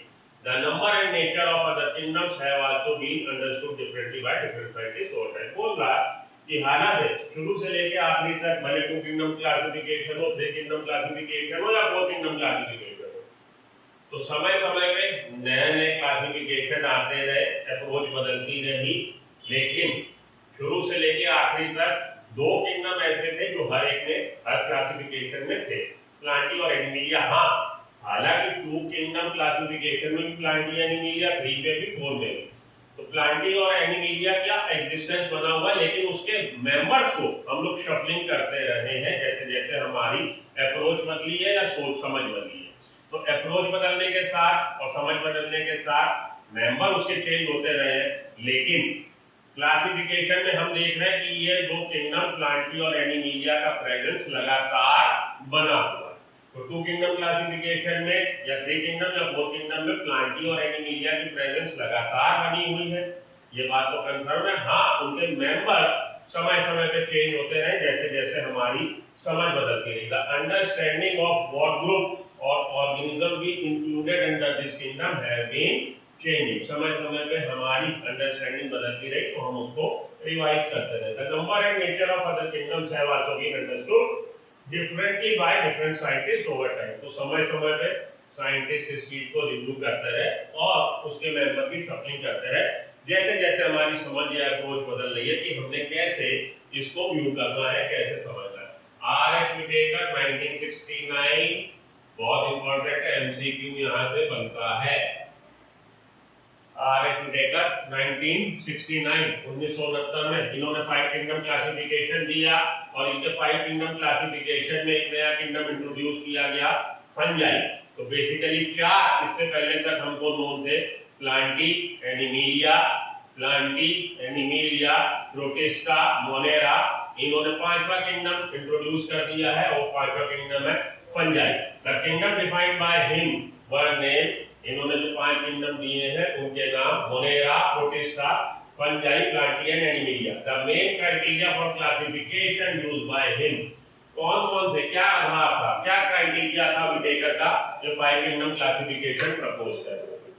The number and nature of other kingdoms have also been understood differently by different scientists over time. बोल रहा कि हालांकि शुरू से लेके आखिरी तक भले टू किंगडम क्लासिफिकेशन हो, थ्री किंगडम क्लासिफिकेशन हो या फोर किंगडम क्लासिफिकेशन हो, तो समय समय में नए नए क्लासिफिकेशन आते रहे, अप्रोच बदलती रही, लेकिन शुरू से लेके आखिरी तक दो किंगडम ऐसे थे जो हर एक में हर क्लासिफिकेशन में थे, प्लांटी और एनिमीलिया। हाँ, हालांकि टू किंगडम क्लासिफिकेशन में भी प्लांटी एनिमीलिया, थ्री में भी, फोर में भी। तो प्लांटी और एनिमीलिया क्या एग्जिस्टेंस बना हुआ, लेकिन उसके मेंबर्स को हम लोग शफलिंग करते रहे हैं जैसे जैसे हमारी अप्रोच बदली है या सोच समझ बदली है। तो अप्रोच बदलने के साथ और समझ बदलने के साथ मेंबर उसके चेंज होते रहे हैं, लेकिन क्लासिफिकेशन में हम देख रहे हैं कि ये दो किंगडम प्लांटी और एनिमीलिया का प्रेजेंस लगातार बना हुआ है। तो टू किंगडम क्लासिफिकेशन में या थ्री किंगडम या फोर किंगडम में प्लांटी और एनिमीलिया की प्रेजेंस लगातार बनी हुई है, ये बात तो कंफर्म है। हाँ, उनके मेंबर समय समय पे चेंज होते रहे जैसे जैसे हमारी समझ बदलती रही। The understanding of what group और organism be included under this kingdom have been changing. समय समय पे हमारी अंडरस्टैंडिंग बदलती रही तो हम उसको रिवाइज करते रहे। The number and nature of other kingdoms have also been understood differently by different scientist over time. तो समय समय पे साइंटिस्ट इस चीज को रिव्यू करते रहे और उसके मेंबर की शफलिंग करते रहे जैसे जैसे हमारी समझ या अप्रोच बदल रही है कि हमने कैसे इसको व्यू करना है, कैसे समझना है। आर.एच. विटेकर 1969 बहुत इंपॉर्टेंट है, एमसीक्यू यहां से बनता है। आर.एच. विटेकर 1969 में इन्होंने फाइव किंगडम क्लासिफिकेशन दिया और इनके फाइव किंगडम क्लासिफिकेशन में एक नया किंगडम इंट्रोड्यूस किया गया, फंजाई। तो बेसिकली चार इससे पहले तक हमको नोन थे, प्लांटी एनिमीलिया, प्रोटिस्टा, मोनेरा। इन्होंने पांचवा किंगडम इंट्रोड्यूस कर दिया है और पांचवा किंगडम है fungi. The kingdom defined by him were name, इन्होंने जो पांच किंगडम दिए हैं उनके नाम Monera, protista, fungi, Plantae and Animalia. The main criteria for classification used by him, कौन कौन से क्या आधार था, क्या क्राइटेरिया था विटेकर का जो फाइव किंगडम क्लासिफिकेशन प्रपोज कर रहे थे,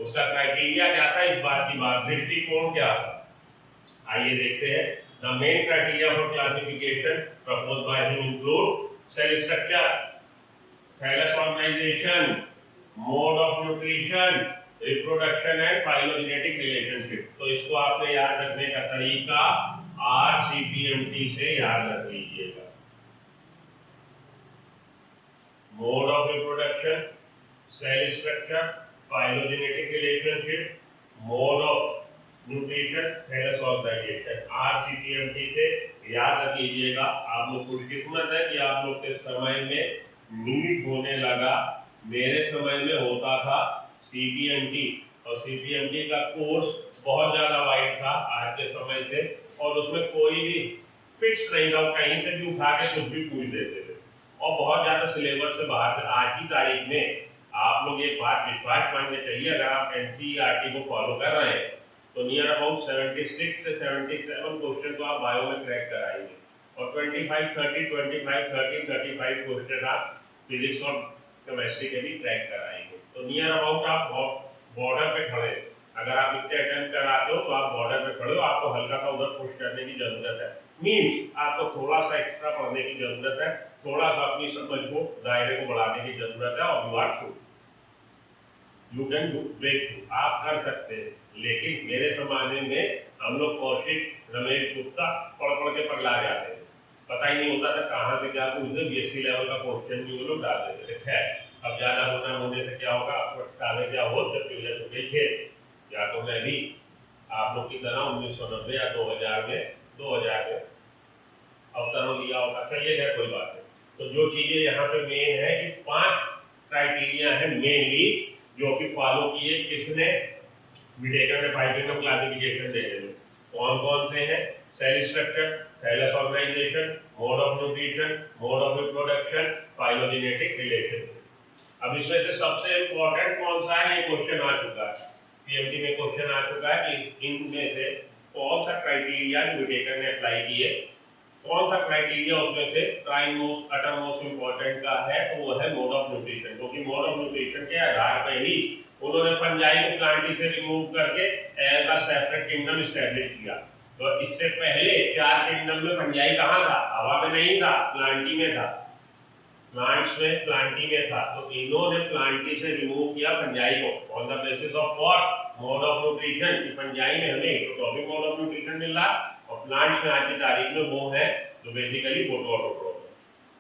उसका क्राइटेरिया क्या था, इस बात की बात, दृष्टिकोण क्या था, आइए देखते हैं। The main criteria for classification propose by him include cell structure, thallus organization, mode of nutrition, reproduction and phylogenetic relationship. तो इसको आपने याद रखने का तरीका RCPMT से याद रख लीजिएगा। Mode of reproduction, cell structure, phylogenetic relationship, mode of nutrition, thallus organization. RCPMT से याद रख लीजिएगा। आप लोग खुशकिस्मत है कि आप लोग के समय में नीट होने लगा, मेरे समय में होता था CPMT, और CPMT का कोर्स बहुत ज़्यादा वाइड था आज के समय से, और उसमें कोई भी फिक्स नहीं था, कहीं से भी उठा के कुछ भी पूछ देते थे और बहुत ज़्यादा सिलेबस से बाहर था। आज की तारीख में आप लोग एक बात विश्वास मानने चाहिए, अगर आप NCERT को फॉलो कर रहे हैं तो नियर अबाउट 76 से 77 क्वेश्चन तो आप बायो में क्रैक कराएंगे और 25-30 क्वेश्चन आप फिजिक्स और केमिस्ट्री के भी क्रैक कराएंगे। तो नियर अबाउट आप बॉर्डर पे खड़े, अगर आप इतने अटेम्प्ट कराते हो तो आप बॉर्डर पे खड़े हो, आपको हल्का सा उधर पुश करने की जरूरत है, मींस आपको थोड़ा सा एक्स्ट्रा पढ़ने की जरूरत है, थोड़ा सा अपनी समझ को दायरे को बढ़ाने की जरूरत है और you are through. You can do break through, आप कर सकते हैं। लेकिन मेरे समाज में हम लोग कौशिक रमेश गुप्ता पढ़ पढ़ के पगला जाते थे, पता ही नहीं होता था कहाँ से क्या पूछते, बीएससी लेवल का क्वेश्चन भी वो लोग डाल देते थे। खैर अब ज़्यादा होने से क्या होगा, अब क्या हो जब क्लियर हो गई खेल, या तो मैं भी आप लोग की तरह 1990 या 2000 में अवतरण दिया होगा। चलिए खैर कोई बात नहीं। तो जो चीज़ें यहाँ पे मेन है कि 5 क्राइटेरिया है मेनली जो कि फॉलो किए किसने, विटेकर ने 5 किंगडम क्लासिफिकेशन देने में। कौन कौन से हैं, cell structure, thallus organization, mode of nutrition, mode of reproduction, phylogenetic relation. अब इसमें से सबसे इंपॉर्टेंट कौन सा है, ये क्वेश्चन आ चुका है, पीएमटी में क्वेश्चन आ चुका है कि इनमें से कौन सा क्राइटेरिया जो विटेकर ने अप्लाई किए, कौन सा क्राइटेरिया उसमें से प्राइम मोस्ट अटर मोस्ट इंपॉर्टेंट का है, तो वो है मोड ऑफ न्यूट्रिशन। क्योंकि मोड ऑफ न्यूट्रिशन के आधार पर ही उन्होंने फंजाई को प्लांटी से रिमूव करके as a separate kingdom establish किया। तो इससे पहले 4 किंगडम में फंजाई कहाँ था, हवा में नहीं था, प्लांटी में था, प्लांट्स में प्लांटी में था। तो इन्होंने प्लांटी से रिमूव किया फंजाई को on the basis of what, mode of nutrition. कि फंजाई में हमें इकोटॉपिक मोड ऑफ न्यूट्रिशन मिल रहा और प्लांट्स में आज की तारीख में वो है जो बेसिकली फोटोऑटोट्रोफ है।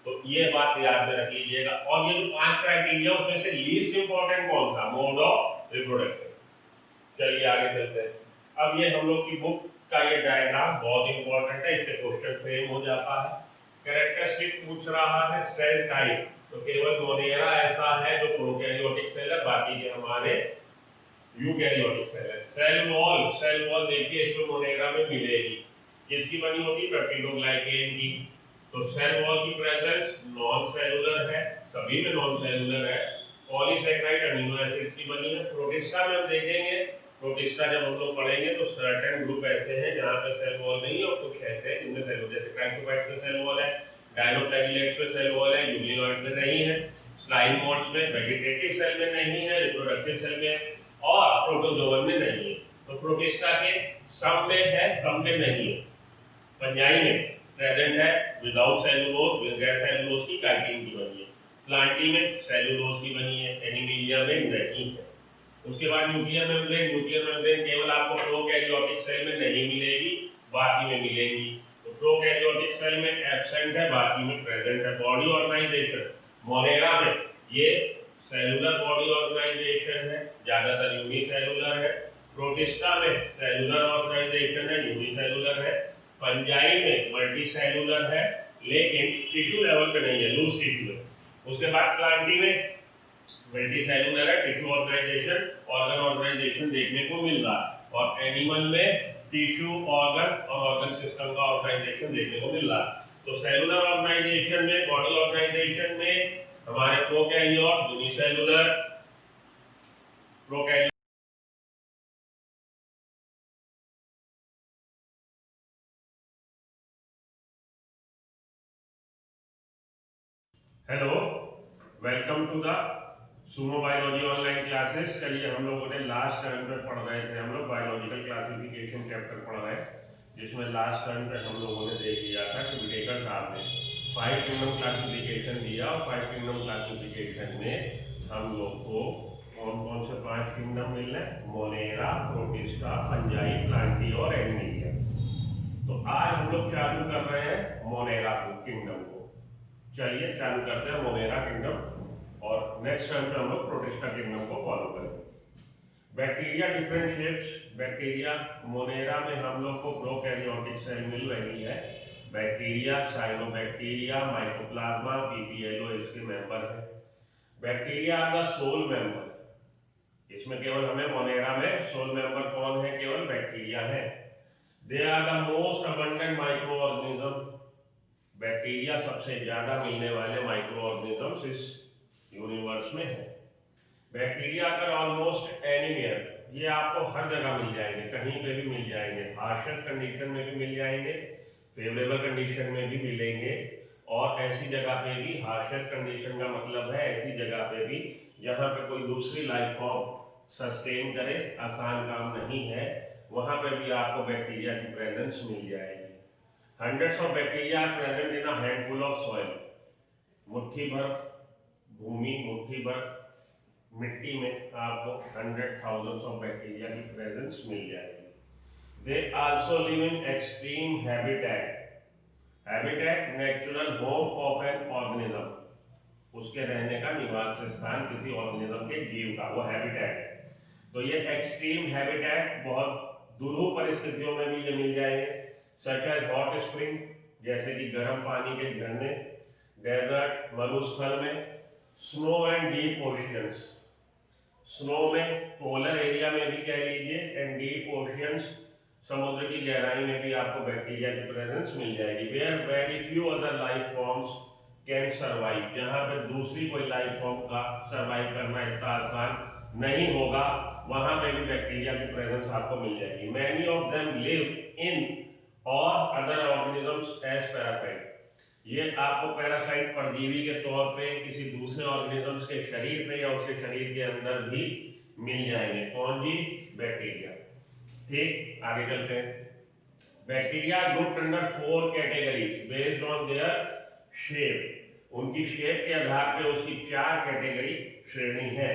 तो ये बात याद में रख लीजिएगा। और ये जो 5 क्राइटेरिया उसमें से लीस्ट इंपॉर्टेंट कौन सा, मोड ऑफ रिप्रोडक्शन। चलिए आगे चलते हैं। अब ये हम लोग की बुक का ये डायग्राम बहुत इंपॉर्टेंट है, इससे क्वेश्चन फ्रेम हो जाता है। कैरेक्टरिस्टिक पूछ रहा है सेल टाइप, तो केवल मोनेरा ऐसा है जो प्रोकैरियोटिक सेल है, बाकी के हमारे यूकैरियोटिक सेल है। सेल वॉल देखिए इसमें मोनेरा में मिलेगी, किसकी बनी होती है, पेप्टिडोग्लाइकेन की। तो सेल वॉल की प्रेजेंस नॉन सेलुलर है, सभी में नॉन सेलुलर है। पॉलीसैकेराइड अमीनो एसिड्स की बनी है। प्रोटिस्टा में हम देखेंगे, प्रोटिस्टा जब हम लोग पढ़ेंगे तो सर्टेन ग्रुप ऐसे हैं जहाँ पे सेल वॉल नहीं है और कुछ ऐसे हैं जिनमें सेल वॉल, जैसे क्राइकोफाइट्स में सेल वॉल है, डायनोफ्लैगेलेट्स में सेल वॉल है, यूनिलॉइड में नहीं है, स्लाइमोड्स में, वेजिटेटिव सेल में नहीं है, रिप्रोडक्टिव सेल में और प्रोटोजोवन में नहीं है। तो प्रोटिस्टा के सब में है, सब में नहीं है। फंजाई में प्रेजेंट है विदाउट सेलुलोज, बगैर सेलुलोज की काइटिन की बनी है। प्लांटी में सेलुलोज की बनी है, एनीमिलिया में नहीं है। उसके बाद न्यूक्लियर मेम्ब्रेन केवल आपको प्रोकैरियोटिक सेल में नहीं मिलेगी, बाकी में मिलेगी। तो प्रोकैरियोटिक सेल में एब्सेंट है, बाकी में प्रेजेंट है। बॉडी ऑर्गेनाइजेशन मोनेरा में ये सेलुलर बॉडी ऑर्गेनाइजेशन है, ज्यादातर यूनिसेलुलर है। प्रोटिस्टा में सेलुलर ऑर्गेनाइजेशन है, यूनिसेलुलर है। फंजाई में मल्टी सेलुलर है लेकिन टिश्यू लेवल पे नहीं है, लूज टिश्यू है। उसके बाद प्लांटी में मल्टी सेलुलर है, टिश्यू ऑर्गेनाइजेशन, ऑर्गन ऑर्गेनाइजेशन देखने को मिल रहा है। और एनिमल में टिश्यू, ऑर्गन और ऑर्गन सिस्टम का ऑर्गेनाइजेशन देखने को मिल रहा है। तो सेलुलर ऑर्गेनाइजेशन में, बॉडी ऑर्गेनाइजेशन में हमारे prokaryote unicellular, prokaryote hello, welcome to the Sumo biology online classes. चलिए हम लोगों ने लास्ट टर्म पे पढ़ रहे थे, हम लोग बायोलॉजिकल क्लासिफिकेशन चैप्टर पढ़ रहे हैं, जिसमें लास्ट टर्म पे हम लोगों ने देख लिया था कि विटेकर साहब ने 5 किंगडम क्लासिफिकेशन दिया और 5 किंगडम क्लासिफिकेशन में हम लोग को कौन कौन से 5 किंगडम मिल रहे हैं, मोनेरा, प्रोटिस्टा, फंजाई, प्लांटी और एनिमिलिया। तो आज हम लोग चालू कर रहे हैं मोनेरा किंगडम को। चलिए चालू करते हैं मोनेरा किंगडम और नेक्स्ट टाइम पे हम लोग प्रोटिस्टा किंगडम को फॉलो करेंगे। Bacteria different shapes, bacteria Monera में हम लोग को प्रोकैरियोटिक सेल मिल रही है। बैक्टीरिया, साइनोबैक्टीरिया, माइकोप्लाज्मा, पीपीएलओ इसके मेंबर है। Bacteria are the sole member, इसमें केवल हमें मोनेरा में सोल मेंबर कौन है, केवल बैक्टीरिया है। They are the most abundant micro organism, bacteria सबसे ज्यादा मिलने वाले माइक्रो ऑर्गेनिजम्स इस यूनिवर्स में है। बैक्टीरिया अगर ऑलमोस्ट एनीवेयर, ये आपको हर जगह मिल जाएंगे, कहीं पे भी मिल जाएंगे, हार्शेस्ट कंडीशन में भी मिल जाएंगे, फेवरेबल कंडीशन में भी मिलेंगे और ऐसी जगह पे भी, हार्शेस्ट कंडीशन का मतलब है ऐसी जगह पे भी जहाँ पे कोई दूसरी लाइफ फॉर्म सस्टेन करे, आसान काम नहीं है, वहाँ पे भी आपको बैक्टीरिया की प्रेजेंस मिल जाएगी। Hundreds of bacteria are present in a handful of soil. मुट्ठी भर भूमि, मुट्ठी भर मिट्टी में आपको 100,000 ऑफ बैक्टीरिया की प्रेजेंस मिल जाएगी। They also live in extreme habitat. Habitat natural home of an organism, उसके रहने का निवास स्थान किसी ऑर्गेनिज्म के जीव का, वो हैबिटेट है। तो ये एक्सट्रीम हैबिटेट बहुत दुरूह परिस्थितियों में भी ये मिल जाएंगे, सच एज हॉट स्प्रिंग, जैसे कि गर्म पानी के झरने, डेजर्ट मरुस्थल में, snow and deep oceans, snow में पोलर एरिया में भी कह लीजिए, एंड डीप ओशियंस समुद्र की गहराई में भी आपको बैक्टीरिया की प्रेजेंस मिल जाएगी। Where very few other life forms can survive, जहां पे दूसरी कोई लाइफ फॉर्म का सर्वाइव करना इतना आसान नहीं होगा, वहां पे भी बैक्टीरिया की प्रेजेंस आपको मिल जाएगी। Many of them live in और अदर ऑर्गेनिजम्स एज पैरासाइट, ये आपको पैरासाइट परजीवी के तौर पे किसी दूसरे ऑर्गेनिजम्स के शरीर पे या उसके शरीर के अंदर भी मिल जाएंगे। कौन जी? बैक्टीरिया। ठीक, आगे चलते हैं। Bacteria group under 4 categories based on their shape, उनकी शेप के आधार पे उसकी 4 कैटेगरी श्रेणी है।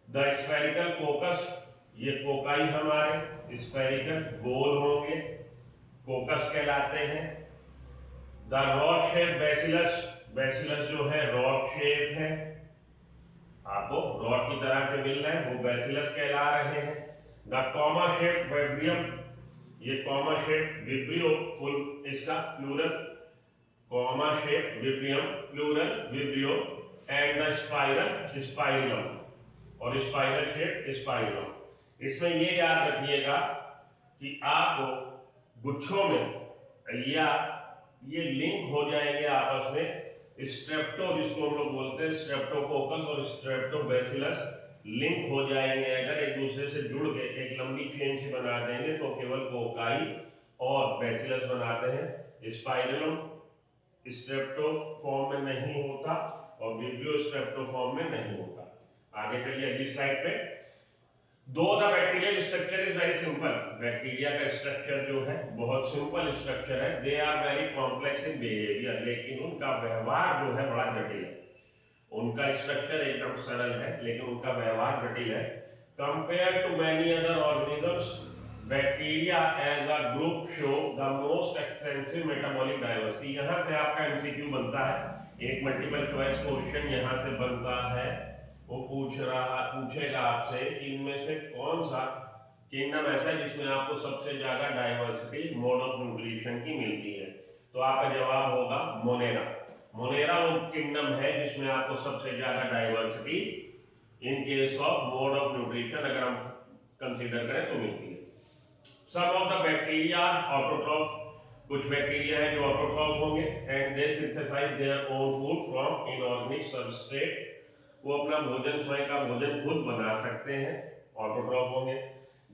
द स्फेरिकल कोकस, ये कोकाई हमारे स्फेरिकल गोल होंगे, कोकस कहलाते हैं। The rod shape bacillus, bacillus जो है रॉड शेप है, आपको रॉड की तरह के मिल रहे हैं, वो बैसिलस कहला रहे हैं। द कॉमा शेप विब्रियम, ये कॉमा शेप विब्रियो फुल इसका plural, comma shape vibrium plural vibrio, and the spiral spirillum, और स्पाइरल शेप स्पाइरलम। इसमें ये याद रखिएगा कि आपको गुच्छों में या ये लिंक हो जाएंगे आपस में, स्ट्रेप्टो जिसको हम लोग बोलते हैं, स्ट्रेप्टोकोकस और स्ट्रेप्टोबैसिलस लिंक हो जाएंगे। अगर एक दूसरे से जुड़ के एक लंबी चेन से बना देंगे तो केवल कोकाई और बैसिलस बनाते हैं। स्पाइरलम स्ट्रेप्टो फॉर्म में नहीं होता और विब्रियो स्ट्रेप्टो फॉर्म में नहीं होता। आगे चलिए अगली स्लाइड पे। दो the bacterial structure is very simple, bacteria का स्ट्रक्चर जो है बहुत सिंपल स्ट्रक्चर है। They are very complex in behaviour, लेकिन उनका व्यवहार जो है बड़ा जटिल है। उनका स्ट्रक्चर एकदम सरल है लेकिन उनका व्यवहार जटिल है। Compare to many other organisms, bacteria as a group show the most extensive metabolic diversity. यहाँ से आपका एमसीक्यू बनता है, एक मल्टीपल चॉइस क्वेश्चन यहाँ से बनता है। वो पूछेगा आपसे इनमें से कौन सा किंगडम ऐसा है जिसमें आपको सबसे ज्यादा डाइवर्सिटी मोड ऑफ न्यूट्रिशन की मिलती है। तो आपका जवाब होगा मोनेरा। मोनेरा वो किंगडम है जिसमें आपको सबसे ज्यादा diversity in case of mode of nutrition अगर हम कंसीडर करें तो मिलती है। Some of the bacteria autotroph, कुछ बैक्टीरिया है जो ऑटोट्रॉफ होंगे, and they synthesise their own food from inorganic substrate, वो अपना भोजन स्वयं का भोजन खुद बना सकते हैं, ऑटोट्रॉफ होंगे।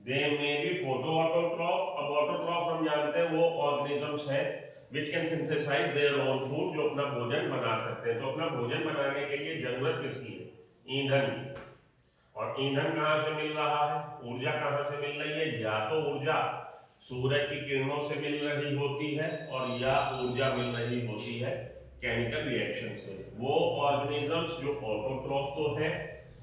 They may be photo autotroph, अब ऑटोट्रॉफ हम जानते हैं वो ऑर्गेनिजम्स हैं which can synthesise their own food, जो अपना भोजन बना सकते हैं। तो अपना भोजन बनाने के लिए जरूरत किसकी है? ईंधन की। और ईंधन कहाँ से मिल रहा है? ऊर्जा कहाँ से मिल रही है? या तो ऊर्जा सूरज की किरणों से मिल रही होती है और या ऊर्जा मिल रही होती है केमिकल रिएक्शन से। वो ऑर्गेनिजम्स जो ऑटोट्रॉफ तो है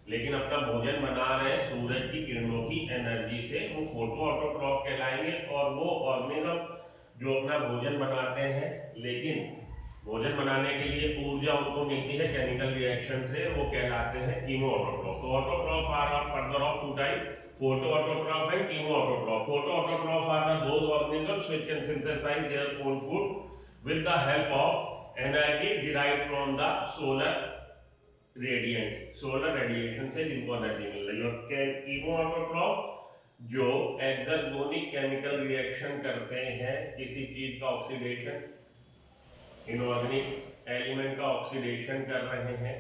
लेकिन अपना भोजन बना रहे हैं सूरज की किरणों की एनर्जी से, वो फोटो ऑटोट्रॉफ कहलाएंगे। और वो ऑर्गेनिज्म जो अपना भोजन बनाते हैं लेकिन भोजन बनाने के लिए ऊर्जा उनको मिलती है केमिकल रिएक्शन से, वो कहलाते हैं कीमो ऑटोट्रॉफ। तो autotroph are further of two type, photoautotroph and chemoautotroph. Photoautotroph are those organisms which can synthesise their own food with the help of energy derived from the solar radiance, solar radiation से जिनको energy मिल रही है। और chemo autotroph जो एक्सर्गोनिक chemical reaction करते हैं, किसी चीज का ऑक्सीडेशन, इनऑर्गेनिक एलिमेंट का ऑक्सीडेशन कर रहे हैं,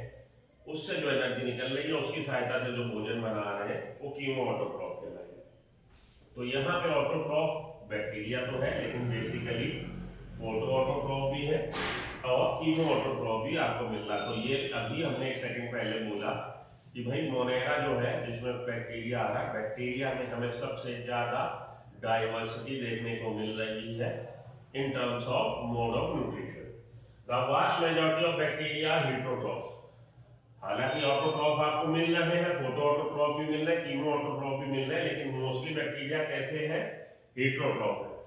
उससे जो एनर्जी निकल रही है उसकी सहायता से जो भोजन बना रहे हैं वो कीमो ऑटोट्रॉफ कहलाएगा। तो यहाँ पे ऑटोट्रॉफ बैक्टीरिया तो है लेकिन बेसिकली फोटो ऑटोट्रॉफ भी है और कीमो ऑटोट्रॉफ भी आपको मिल रहा है। तो ये अभी हमने एक सेकंड पहले बोला कि भाई मोनेरा जो है जिसमें बैक्टीरिया आ रहा है, बैक्टीरिया में हमें सबसे ज्यादा डाइवर्सिटी देखने को मिल रही है in terms of mode of nutrition. The vast majority of bacteria heterotroph, हालांकि ऑटोट्रॉफ आपको मिल रहे हैं, फोटो ऑटोट्रॉफ भी मिल रहे हैं, कीमो ऑटोट्रॉफ भी मिल रहे हैं, लेकिन मोस्टली बैक्टीरिया कैसे हैं, हेटरोट्रॉफ है।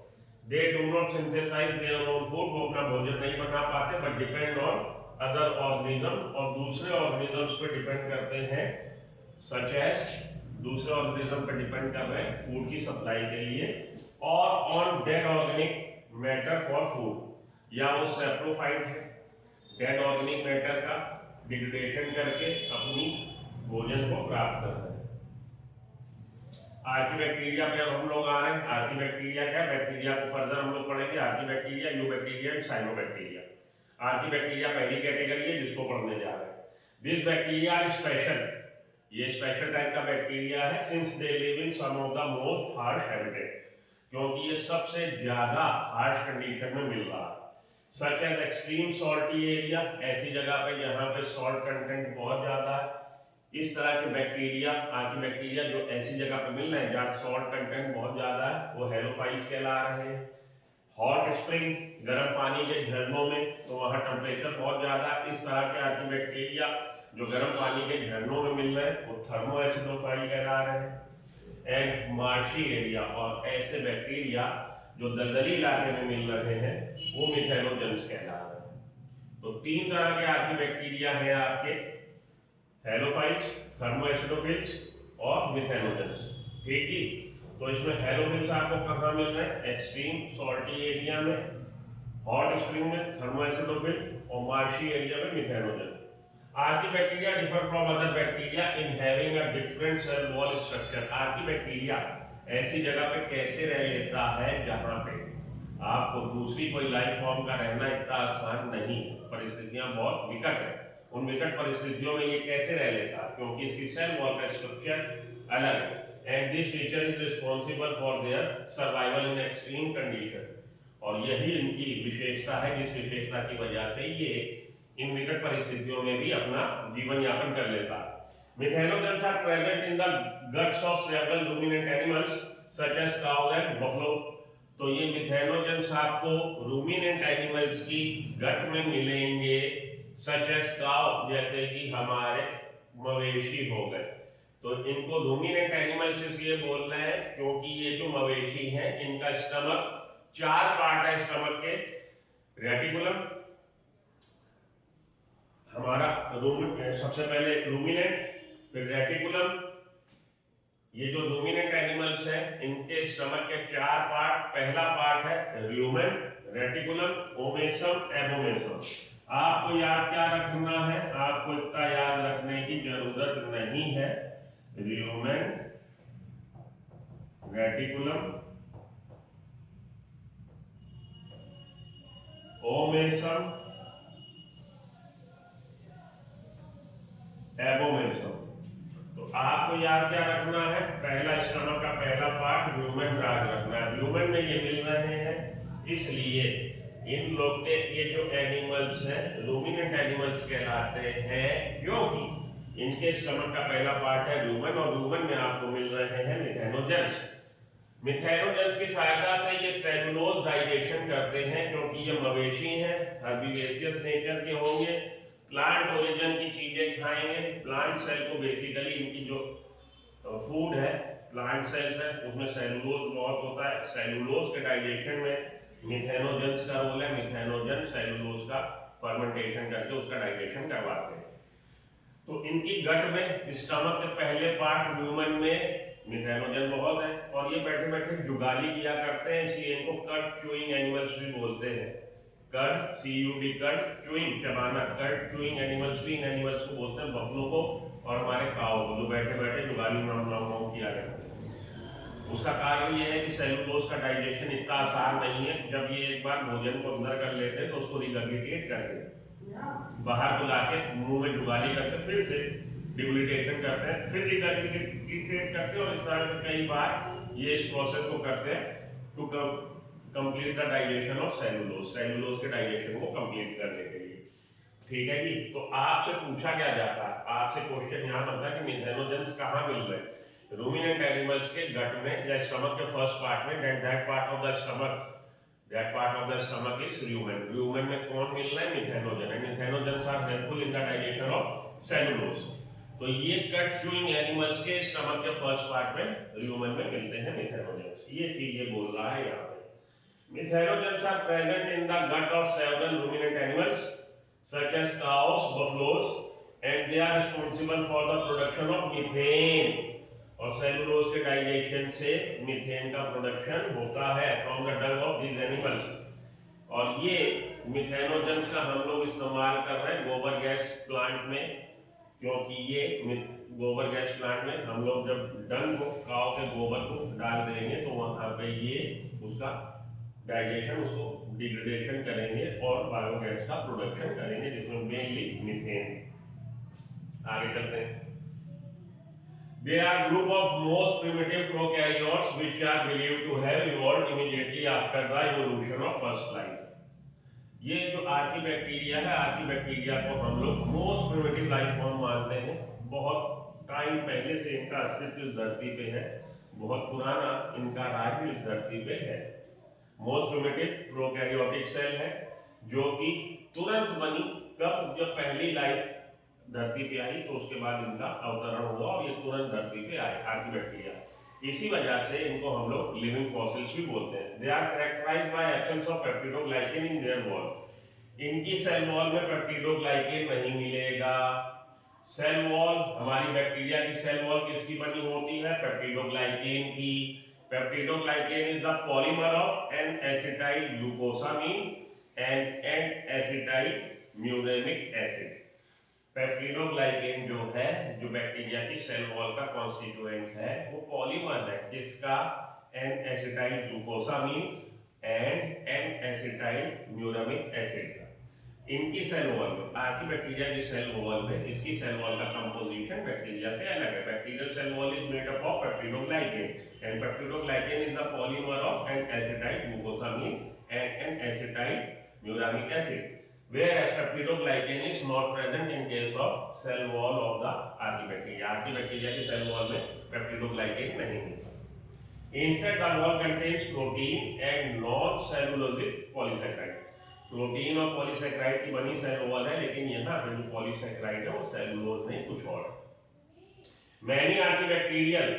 They do not synthesise their own food, वो अपना भोजन नहीं बना पाते, but depend on other organism, और दूसरे ऑर्गेनिजम्स पे डिपेंड करते हैं, सच एज दूसरे ऑर्गेनिज्म पे डिपेंड कर रहे हैं फूड की सप्लाई के लिए, और on dead organic matter for food, या वो सैप्रोफाइट है, डेड ऑर्गेनिक मैटर का डिग्रेडेशन करके अपनी भोजन को प्राप्त कर रहे हैं। आर्कीबैक्टीरिया पे अब हम लोग आ रहे हैं। आर्कीबैक्टीरिया क्या, बैक्टीरिया को फर्दर हम लोग पढ़ेंगे। Archaebacteria, eubacteria and cyanobacteria. Archaebacteria पहली कैटेगरी है जिसको पढ़ने जा रहे हैं। दिस बैक्टीरिया आर स्पेशल, ये स्पेशल टाइप का बैक्टीरिया है, since they live in some of the most harsh habitat, क्योंकि ये सबसे ज्यादा हार्श कंडीशन में मिल रहा है। Such as extreme salty area, ऐसी जगह पे जहाँ पे सॉल्ट कंटेंट बहुत ज्यादा है। इस तरह के बैक्टीरिया, आर्कीबैक्टीरिया जो ऐसी जगह पे मिल रहे हैं जहाँ सॉल्ट कंटेंट बहुत ज्यादा है, वो हेलोफाइट्स कहला रहे हैं। हॉट स्प्रिंग, गर्म पानी के झरनों में, तो वहाँ टेम्परेचर बहुत ज्यादा है। इस तरह के आर्कीबैक्टीरिया जो गर्म पानी के झरनों में मिल रहे हैं वो थर्मो एसिडोफाइल कहला रहे हैं। एंड मार्शी एरिया, और ऐसे बैक्टीरिया जो दलदली इलाके में मिल रहे हैं वो मिथेनोजेंस कहला रहे हैं। तो तीन तरह के आर्कीबैक्टीरिया हैं आपके, हेलोफाइट्स, थर्मोएसिडोफिल्स और मिथेनोजेंस। ठीक ही, तो इसमें हेलोफिल्स आपको कहाँ मिल रहे हैं, एक्सट्रीम सॉल्टी एरिया में, हॉट स्प्रिंग में थर्मोएसिडोफिल, और मार्शी एरिया में methanogens. Archaebacteria differ from other bacteria in having a different cell wall structure. Archaebacteria ऐसी जगह पे कैसे रह लेता है जहां पे आपको दूसरी कोई लाइफ फॉर्म का रहना इतना आसान नहीं है, परिस्थितियां बहुत विकट है। उन विकट परिस्थितियों में ये कैसे रह लेता है, क्योंकि इसकी सेल वॉल का स्ट्रक्चर अलग है। And this feature is responsible for their survival in extreme condition, और यही इनकी विशेषता है, जिस विशेषता की वजह से ये इन विकट परिस्थितियों में भी अपना जीवन यापन कर लेता है। Methanogens are present in the guts of several ruminant animals such as cows and buffalo। तो ये मिथेनोजेंस आपको रूमिनेंट एनिमल्स की गट में मिलेंगे, सच एज काउ, जैसे कि हमारे मवेशी हो गए। तो इनको रूमिनेंट एनिमल्स इसलिए बोल रहे हैं क्योंकि ये जो मवेशी हैं इनका स्टमक, चार पार्ट है स्टमक के, रेटिकुलम हमारा सबसे पहले रूमिनेंट, फिर रेटिकुलम। ये जो रूमिनेंट एनिमल्स हैं इनके स्टमक के चार पार्ट, पहला पार्ट है ल्यूमेन, रेटिकुलम, ओमेसम, एबोमेसम। आपको याद क्या रखना है, आपको इतना याद रखने की जरूरत नहीं है। Lumen, reticulum, omasum, abomasum. तो आपको याद क्या रखना है, पहला स्टमक का पहला पार्ट ह्यूमन याद रखना है। ह्यूमन में ये मिल रहे हैं, इसलिए इन लोग के ये जो एनिमल्स हैं रूमिनेंट एनिमल्स कहलाते हैं, क्योंकि इनके स्टमक का पहला पार्ट है ह्यूमन, और ह्यूमन में आपको मिल रहे हैं मिथेनोजेंस। मिथेनोजेंस की सहायता से ये सेलुलोज डाइजेशन करते हैं, क्योंकि ये मवेशी हैं, हर्बिवेशियस नेचर के होंगे, प्लांट ओरिजिन की चीजें खाएंगे। प्लांट सेल को बेसिकली इनकी जो फूड है प्लांट सेल्स है, उसमें सेलुलोज बहुत होता है। सेलुलोज के डाइजेशन में मिथेनोजेंस का रोल है। मिथेनोजेंस सेलुलोज का फर्मेंटेशन करके उसका डाइजेशन करवाते हैं। तो इनकी गट में, स्टमक के पहले पार्ट ह्यूमन में मिथेनोजेन बहुत है, और ये बैठे बैठे जुगाली किया करते हैं, इसलिए इनको कट चूइंग एनिमल्स भी बोलते हैं। कट, CUD, कट, चूइंग चबाना, कट चूइंग एनिमल्स भी इन एनिमल्स को बोलते हैं, बफलो को और हमारे काऊ को, जो बैठे बैठे जुगाली नाम किया करते हैं। उसका कारण ये है कि सेलुलोज का डाइजेशन इतना आसान नहीं है। जब ये एक बार भोजन को अंदर कर लेते हैं तो उसको रिगर्गिटेट करके बाहर को लाके मुंह में जुगाली करके फिर से डिग्लिटेशन करते हैं, फिर रिगर्गिटेट करते हैं, और इस तरह से कई बार ये इस प्रोसेस को करते हैं to complete the digestion of cellulose, cellulose के डाइजेशन को कंप्लीट करने के लिए। ठीक है जी। तो आपसे पूछा क्या जाता है, आपसे क्वेश्चन यहाँ बनता है कि मिथेनोजेंस कहाँ मिल रहे हैं, रूमिनेंट एनिमल्स के गट में या स्टमक के फर्स्ट पार्ट में, that part of the stomach, that part of the stomach is lumen. Lumen में कौन मिल रहा है, methanogen. And methanogens are helpful in the digestion of cellulose. तो ये कट चूइंग एनिमल्स के स्टमक के फर्स्ट पार्ट में ह्यूमन में मिलते हैं मिथेनोजेंस। ये चीज ये बोल रहा है यहाँ पे। Methanogens are present in the gut of several ruminant animals such as cows, buffaloes, and they are responsible for the production of methane. और सेलुलोज के डाइजेशन से मीथेन का प्रोडक्शन होता है from the dung of these animals. और ये methanogens का हम लोग इस्तेमाल कर रहे हैं गोबर गैस प्लांट में, क्योंकि ये गोबर गैस प्लांट में हम लोग जब डंग को, काव के गोबर को डाल देंगे तो वहां पे ये उसका डाइजेशन, उसको डिग्रेडेशन करेंगे और बायोगैस का प्रोडक्शन करेंगे, जिसमें मेनली मीथेन। आगे चलते हैं। They are group of most primitive prokaryotes which are believed to have evolved immediately after the evolution of first life. ये जो आर्कीबैक्टीरिया है, आर्कीबैक्टीरिया को हम लोग मोस्ट प्रिमिटिव लाइफ फॉर्म मानते हैं। बहुत टाइम पहले से इनका अस्तित्व इस धरती पे है, बहुत पुराना इनका राज्य इस धरती पे है। मोस्ट प्रिमिटिव प्रोकैरियोटिक सेल है जो कि तुरंत बनी, कब, जब पहली लाइफ धरती पे आई तो उसके बाद इनका अवतरण हुआ और ये तुरंत धरती पे आए आर्कीबैक्टीरिया। इसी वजह से इनको हम लोग लिविंग फॉसिल्स भी बोलते हैं। They are characterised by absence of peptidoglycan in their wall. इनकी सेल वॉल में पेप्टिडोग्लाइकेन नहीं मिलेगा। सेल वॉल, हमारी बैक्टीरिया की सेल वॉल किसकी बनी होती है? पेप्टिडोग्लाइकेन की। Peptidoglycan is the polymer of N acetyl glucosamine and N acetyl muramic acid. Peptidoglycan जो है, जो बैक्टीरिया की सेल वॉल का कॉन्स्टिट्यूएंट है, वो पॉलीमर है किसका? N acetyl glucosamine and N acetyl muramic acid का। इनकी सेल वॉल में, आर्कीबैक्टीरिया की सेल वॉल में, इसकी सेल वॉल का कंपोजिशन बैक्टीरिया से अलग है। Bacterial cell wall is made up of peptidoglycan and peptidoglycan is the polymer of N acetyl glucosamine and N acetyl muramic acid, whereas peptidoglycan is not present in case of cell wall of the archaebacteria. Archaebacteria की cell wall में peptidoglycan नहीं मिलता। Instead, the wall contains protein and non-cellulosic polysaccharide. Protein और polysaccharide की बनी cell wall है, लेकिन यहाँ पे जो पॉलीसैकेराइड है वो सेलुलोज नहीं, कुछ और। Many archaebacterial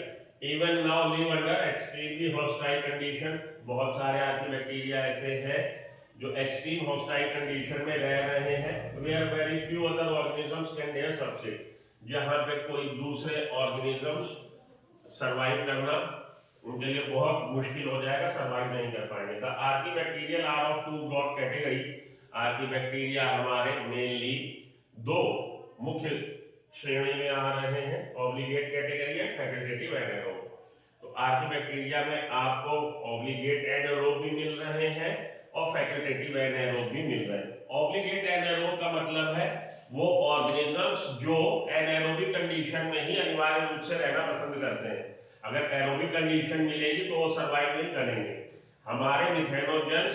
even now live under extremely hostile condition. बहुत सारे आर्कीबैक्टीरिया ऐसे हैं जो एक्सट्रीम हॉस्टाइल कंडीशन में रह रहे हैं। Where very few other organisms can dare subsist, जहां पे कोई दूसरे ऑर्गेनिजम्स सरवाइव करना उनके लिए बहुत मुश्किल हो जाएगा, सरवाइव नहीं कर पाएंगे। The archaebacterial are of two broad category. Archaebacteria हमारे मेनली दो मुख्य श्रेणी में आ रहे हैं, obligate category and facultative anaerobe. तो आर्कीबैक्टीरिया में आपको ऑब्लिगेट एनारोब भी मिल रहे हैं और फैकल्टेटिव एनारोब भी मिल रहे हैं। ऑब्लिगेट एनारोब का मतलब है वो ऑर्गेनिजम्स जो एनारोबिक कंडीशन में ही अनिवार्य रूप से रहना पसंद करते हैं। अगर एरोबिक कंडीशन मिलेगी तो वो सर्वाइव नहीं करेंगे। हमारे मिथेनोजेंस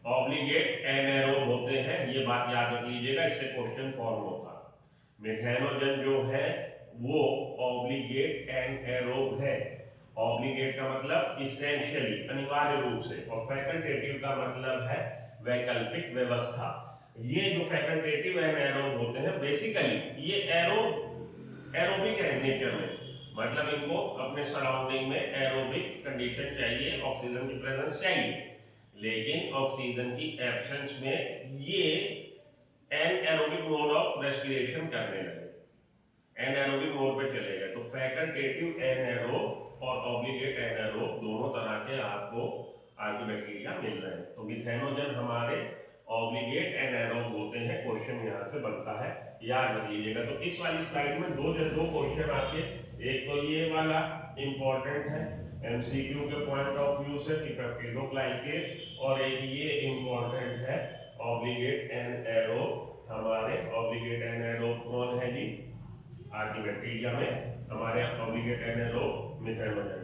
ऑब्लिगेट एनारोब होते हैं, ये बात याद रख लीजिएगा, इससे क्वेश्चन फॉर्म होता है। मिथेनोजन जो है वो ऑब्लिगेट एनारोब है। ऑब्लिगेट का मतलब इसेंशियली, अनिवार्य रूप से, और फैकल्टेटिव का मतलब है वैकल्पिक व्यवस्था। ये जो फैकल्टेटिव एनारोब होते हैं बेसिकली ये एरोबिक है नेचर में, मतलब इनको अपने सराउंडिंग में एरोबिक कंडीशन चाहिए, ऑक्सीजन की प्रेजेंस चाहिए, लेकिन ऑक्सीजन की एब्सेंस में ये एनएरोबिक मोड ऑफ रेस्पिरेशन करने लगे, एनएरोबिक मोड पे चले गए। तो फैकल्टेटिव एनारोब और ऑब्लिगेट एनारोब दोनों तरह के आपको आर्कीबैक्टीरिया मिल रहे हैं। तो मिथेनोजन हमारे ऑब्लिगेट एनारोब होते हैं। क्वेश्चन यहाँ से बनता है, याद रख लीजिएगा। तो इस वाली स्लाइड में दो क्वेश्चन आपके, एक तो ये वाला इंपॉर्टेंट है एमसीक्यू के पॉइंट ऑफ व्यू से कि पेप्टिडोग्लाइकेन, और एक ये इंपॉर्टेंट है ऑब्लिगेट एनारोब। हमारे ऑब्लिगेट एनारोब कौन है जी? आर्कीबैक्टीरिया में हमारे ऑब्लिगेट एनारोब मिथेनोजन।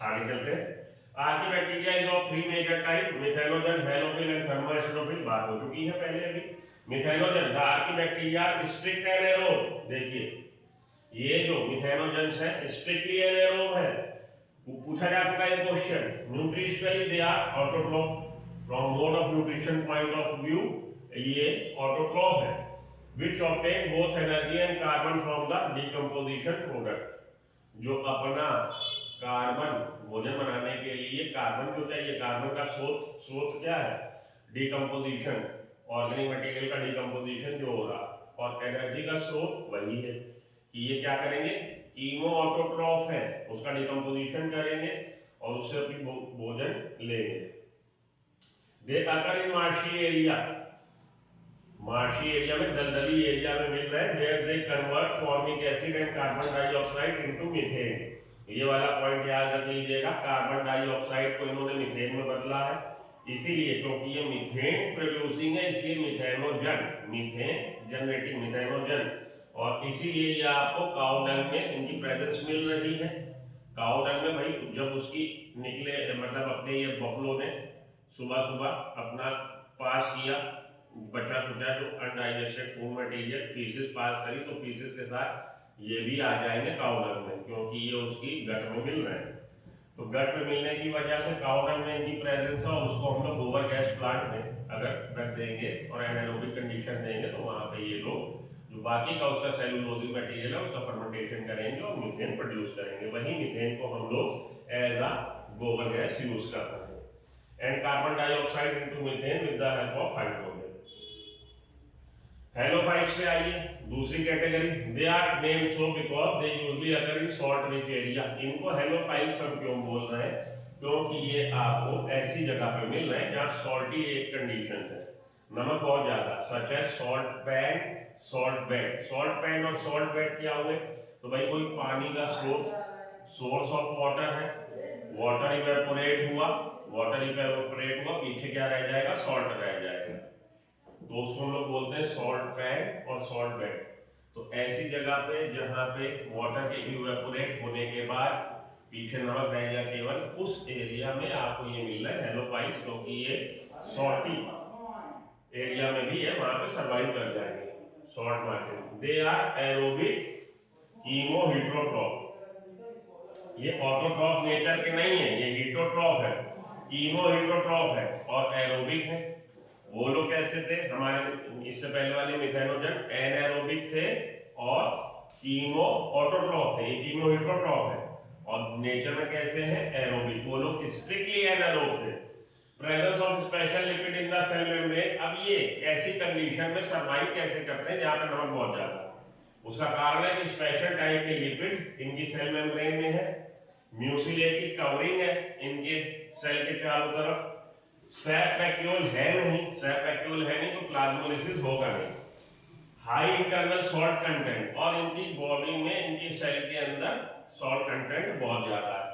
आगे चलते हैं। Archaebacteria is of three major type, methanogen, halophile and thermoacidophile. बात हो चुकी है पहले अभी। Methanogen, the archaebacteria strict anaerobe. देखिए ये जो मिथेनोजेंस है स्ट्रिक्टली एनारोब है। पूछा जा चुका है question, nutritionally they are autotroph. From mode of nutrition point of view ये ऑटोट्रॉफ है। Which obtain both energy and carbon from the decomposition product. जो अपना कार्बन भोजन बनाने के लिए कार्बन जो चाहिए, कार्बन का स्रोत क्या है, डिकम्पोजिशन, ऑर्गेनिक मटेरियल का डिकम्पोजिशन जो हो रहा, और एनर्जी का स्रोत वही है कि ये क्या करेंगे, कीमो ऑटोट्रॉफ है, उसका डिकम्पोजिशन करेंगे और उससे अपनी भोजन लेंगे। They occur in marshy area, marshy area में, दलदली एरिया में मिल रहा है, where they convert formic acid and carbon dioxide into methane. ये वाला पॉइंट याद रख लीजिएगा, कार्बन डाइऑक्साइड को इन्होंने मीथेन में बदला है, इसीलिए क्योंकि ये मीथेन प्रोड्यूसिंग है, इसलिए मीथेनोजन, मीथेन जनरेटिंग मीथेनोजन, और इसीलिए ये आपको काऊ डंग में इनकी प्रेजेंस मिल रही है। काऊ डंग में भाई जब उसकी निकले, मतलब अपने ये बफलो ने सुबह सुबह अपना पास किया बचा खुचा जो अनडाइजेस्टेड फूड मटेरियल, फीसेस पास करी, तो फीसेस के साथ ये भी आ जाएंगे काऊ डंग में, क्योंकि ये उसकी गट में मिल रहे हैं। तो गट में मिलने की वजह से काऊ डंग में इनकी प्रेजेंस है, और उसको हम लोग गोबर गैस प्लांट में अगर रख देंगे और एनारोबिक कंडीशन देंगे तो वहाँ पे ये लोग जो बाकी का उसका सेलुलोजिक मटेरियल है उसका फर्मेंटेशन करेंगे और मीथेन प्रोड्यूस करेंगे। वही मीथेन को हम लोग एज अ गोबर गैस यूज कर रहे हैं। And carbon dioxide into methane with the help of hydrogen. Halophytes पे आइए, दूसरी category. They are named so because they usually occur in salt rich area. इनको हेलोफाइट्स हम क्यों बोल रहे हैं, क्योंकि ये आपको ऐसी जगह पे मिल रहे हैं जहाँ सॉल्टी एक कंडीशन है, नमक बहुत ज्यादा, सच है salt pan, salt bed. Salt pan और सॉल्ट बेड क्या हुए, तो भाई कोई पानी का सोर्स ऑफ वाटर है, वाटर इवेपोरेट हुआ, पीछे क्या रह जाएगा, सॉल्ट रह जाएगा, तो उसको हम लोग बोलते हैं सॉल्ट पैन और सॉल्ट बेड। तो ऐसी जगह पे जहां पे वाटर के इवेपोरेट होने के बाद पीछे नमक रह गया केवल, उस एरिया में आपको ये मिल रहा है हेलोफाइट्स, क्योंकि ये सॉल्टी एरिया में भी है, वहां पे सर्वाइव कर जाएंगे salt market. They are aerobic chemoheterotroph. ये ऑटोट्रॉफ नेचर के नहीं है, ये हीटोट्रॉफ है, कीमो हीटोट्रॉफ है और एरोबिक है। वो लोग कैसे थे, हमारे इससे पहले वाले मिथेनोजन एनएरोबिक थे और कीमो ऑटोट्रॉफ थे, ये कीमो हीटोट्रॉफ है, और नेचर में कैसे हैं, एरोबिक। वो लोग स्ट्रिक्टली एनारोब थे। Presence of special lipid in the cell membrane. अब ये ऐसी कंडीशन में सर्वाइव कैसे करते हैं जहां पे नमक बहुत ज्यादा, उसका कारण है कि स्पेशल टाइप के लिपिड इनकी सेल मेम्ब्रेन में है, म्यूसिलेटेड कवरिंग है इनके सेल के चारों तरफ, सैप वैक्यूल है नहीं तो प्लाज्मोलिसिस होगा नहीं, हाई इंटरनल सॉल्ट कंटेंट, और इनकी बॉडी में इनकी सेल के अंदर सॉल्ट कंटेंट बहुत ज्यादा है।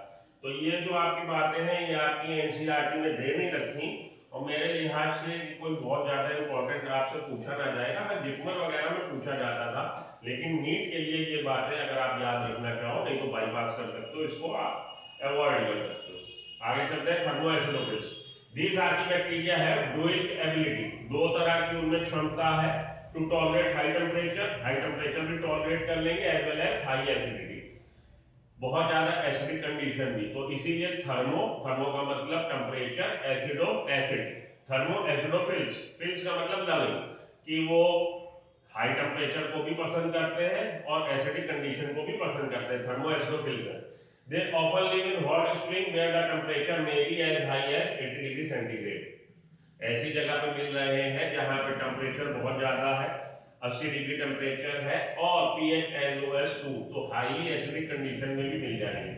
तो ये जो आपकी बातें हैं ये आपकी एनसीईआरटी में दे नहीं रखी, और मेरे लिहाज से कोई बहुत ज्यादा इंपॉर्टेंट आपसे पूछा ना जाएगा, मैं जिपमर वगैरह में पूछा जाता था, लेकिन नीट के लिए ये बातें अगर आप याद रखना चाहो, नहीं तो बाईपास कर सकते हो, इसको आप अवॉइड कर सकते हो। आगे चलते हैं, थर्मोएसिडोफिल्स। These archibacteria have dual ability, दो तरह की उनमें क्षमता है, to tolerate high temperature भी टॉलरेट कर लेंगे, as well as high acidity, बहुत ज्यादा एसिडिक कंडीशन भी। तो इसीलिए थर्मो का मतलब टेम्परेचर, एसिडो एसिड, थर्मो एसिडोफिल्स, फिल्स का मतलब लविंग, कि वो हाई टेम्परेचर को भी पसंद करते हैं और एसिडिक कंडीशन को भी पसंद करते हैं, थर्मो एसिडोफिल्स है। They often live in hot spring where the temperature may be as high as 80 degree centigrade. ऐसी जगह पे मिल रहे हैं जहां पे टेम्परेचर बहुत ज्यादा है, 80 डिग्री टेम्परेचर है और pH as low as 2, तो हाईली एसिडिक कंडीशन में भी मिल जाएंगे।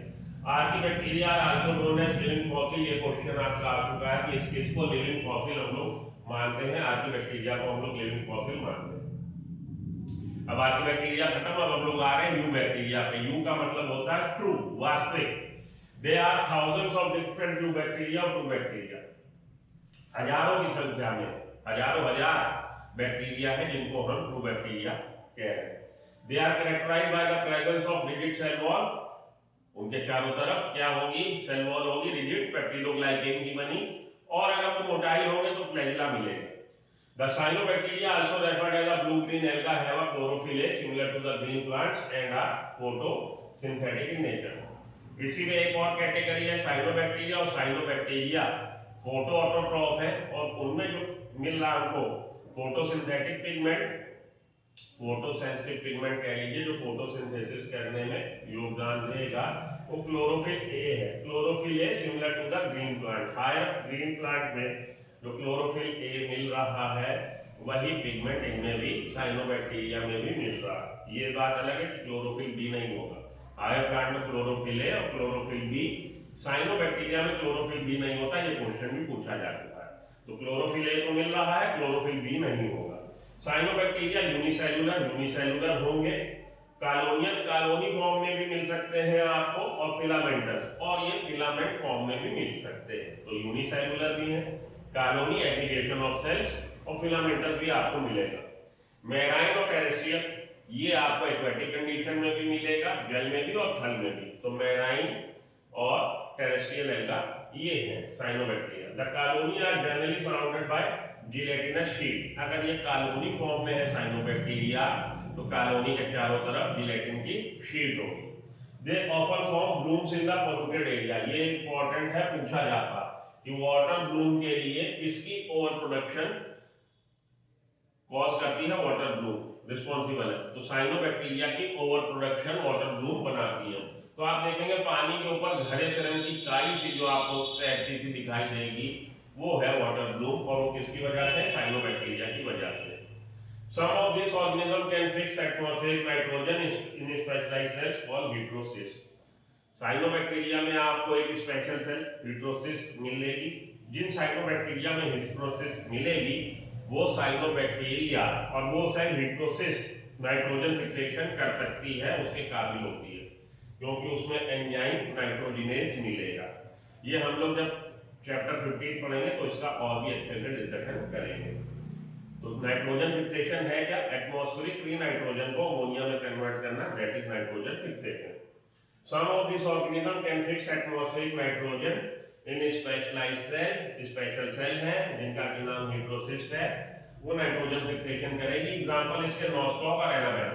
Archaebacteria are also known as living fossil. ये क्वेश्चन आपका आ चुका है कि किसको लिविंग फॉसिल हम लोग मानते हैं, आर्कीबैक्टीरिया को हम लोग लिविंग फॉसिल मानते हैं। अब आर्कीबैक्टीरिया खत्म, अब हम लोग आ रहे हैं यू बैक्टीरिया पे। यू का मतलब होता है ट्रू, वास्तविक। There are thousands of different eubacteria और ट्रू बैक्टीरिया, हजारों की संख्या में, हजार बैक्टीरिया है जिनको हम ट्रू बैक्टीरिया कह रहे हैं। They are characterised by the presence of rigid cell wall. उनके चारों तरफ क्या होगी, सेल वॉल होगी रिजिड, पेप्टिडोग्लाइकेन की बनी, और अगर वो मोटाई होंगे तो फ्लैजिला मिलेगा। The cyanobacteria also referred as a blue-green alga have a chlorophyll similar to the green plants and are photosynthetic in nature. इसी में एक और कैटेगरी है साइनोबैक्टीरिया, और साइनोबैक्टीरिया फोटो ऑटोट्रॉफ है, और उनमें जो मिल रहा है हमको फोटोसिंथेटिक पिगमेंट फोटोसेंसिटिव पिगमेंट कह लीजिए, जो फोटोसिंथेसिस करने में योगदान देगा, वो क्लोरोफिल ए है। Chlorophyll a similar to the green plant. Higher green plant में जो क्लोरोफिल ए मिल रहा है वही पिगमेंट इनमें भी साइनोबैक्टीरिया में भी मिल रहा है। ये बात अलग है कि क्लोरोफिल बी नहीं होगा। हायर प्लांट में क्लोरोफिल ए और क्लोरोफिल बी, साइनोबैक्टीरिया में क्लोरोफिल बी नहीं होता। ये क्वेश्चन भी पूछा जा चुका है। तो क्लोरोफिल ए तो मिल रहा है, क्लोरोफिल बी नहीं होगा। साइनोबैक्टीरिया यूनिसेलुलर होंगे, कॉलोनियल कॉलोनी फॉर्म में भी मिल सकते हैं आपको, और फिलामेंटस, और ये फिलामेंट फॉर्म में भी मिल सकते हैं। तो यूनिसेलुलर भी है, कॉलोनी एग्रीगेशन ऑफ सेल्स, और फिलामेंटस भी आपको मिलेगा। मैराइन और टेरेस्ट्रियल, ये आपको एक्वेटिक कंडीशन में भी मिलेगा, जल में भी और थल में भी। तो मैराइन और टेरेस्ट्रियल एल्गा ये है cyanobacteria. The colony are generally surrounded by gelatinous sheath. अगर ये कॉलोनी फॉर्म में है साइनोबैक्टीरिया, तो कॉलोनी के चारों तरफ जिलेटिन की शीट होगी। They often form blooms in the polluted area. ये इंपॉर्टेंट है, पूछा जाता कि वाटर ब्लूम के लिए किसकी ओवर प्रोडक्शन कॉज करती है? वाटर ब्लूम रिस्पॉन्सिबल है। तो साइनोबैक्टीरिया की ओवर प्रोडक्शन वाटर ब्लूम बनाती है। तो आप देखेंगे पानी के ऊपर घड़े से रंग की काई सी जो आपको तैरती सी दिखाई देगी, वो है वाटर ब्लूम, और वो किसकी वजह से? साइनोबैक्टीरिया की वजह से। Some of this organism can fix atmospheric nitrogen in specialized cells called heterocysts. Cyanobacteria में आपको एक स्पेशल सेल हेटेरोसिस्ट मिलेगी। जिन साइनोबैक्टीरिया में हेटेरोसिस्ट मिलेगी वो साइनोबैक्टीरिया और वो सेल हेटेरोसिस्ट नाइट्रोजन फिक्सेशन कर सकती है, उसके काबिल होती है, क्योंकि उसमें एंजाइम नाइट्रोजिनेज मिलेगा। ये हम लोग जब चैप्टर 15 पढ़ेंगे तो इसका और भी अच्छे से डिस्कशन करेंगे। तो नाइट्रोजन फिक्सेशन है क्या? एटमॉस्फेरिक फ्री नाइट्रोजन को अमोनिया में कन्वर्ट करना, that is nitrogen fixation. Some of these organisms can fix atmospheric nitrogen in specialized cell, special cell है जिनका की नाम हेटेरोसिस्ट है, वो नाइट्रोजन फिक्सेशन करेगी। एग्जांपल इसके नॉस्टॉक और एनाबेना।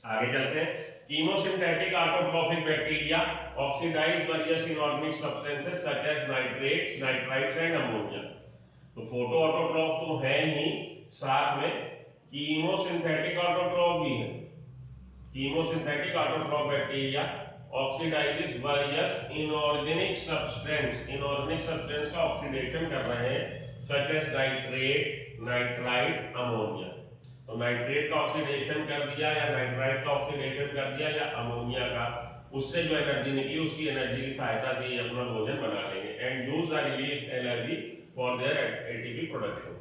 आगे चलते हैं। Chemosynthetic autotrophic bacteria oxidise various inorganic substances such as nitrates, nitrites and ammonia. तो फोटो ऑटोट्रॉफ तो है ही, साथ में कीमोसिंथेटिक ऑटोट्रॉफ भी है। Chemosynthetic autotroph bacteria oxidises various inorganic substance, inorganic substance का ऑक्सीडेशन कर रहे हैं, such as nitrate, nitrite, ammonia. तो नाइट्रेट का ऑक्सीडेशन कर दिया या नाइट्राइट का ऑक्सीडेशन कर दिया या अमोनिया का, उससे जो एनर्जी निकली उसकी एनर्जी की सहायता से ये अपना भोजन बना लेंगे। And use the release energy for their ATP production,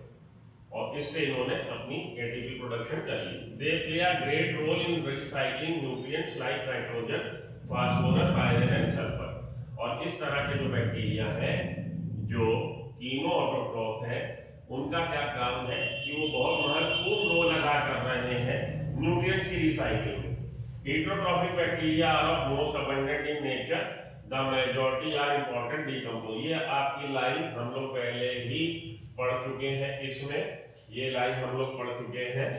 और इससे इन्होंने अपनी एटीपी प्रोडक्शन कर ली। They play a great role in recycling nutrients like nitrogen, phosphorus, iron and sulphur. और इस तरह के जो बैक्टीरिया हैं जो कीमो ऑटोट्रॉफ है, उनका क्या काम है कि वो बहुत महत्वपूर्ण रोल अदा कर रहे हैं न्यूट्रिएंट्स की रिसाइक्लिंग में। Heterotrophic bacteria are of most abundant in nature, the majority are important decompose. ये आपकी लाइन हम लोग पहले ही पढ़ चुके हैं, इसमें ये लाइन हम लोग पढ़ चुके हैं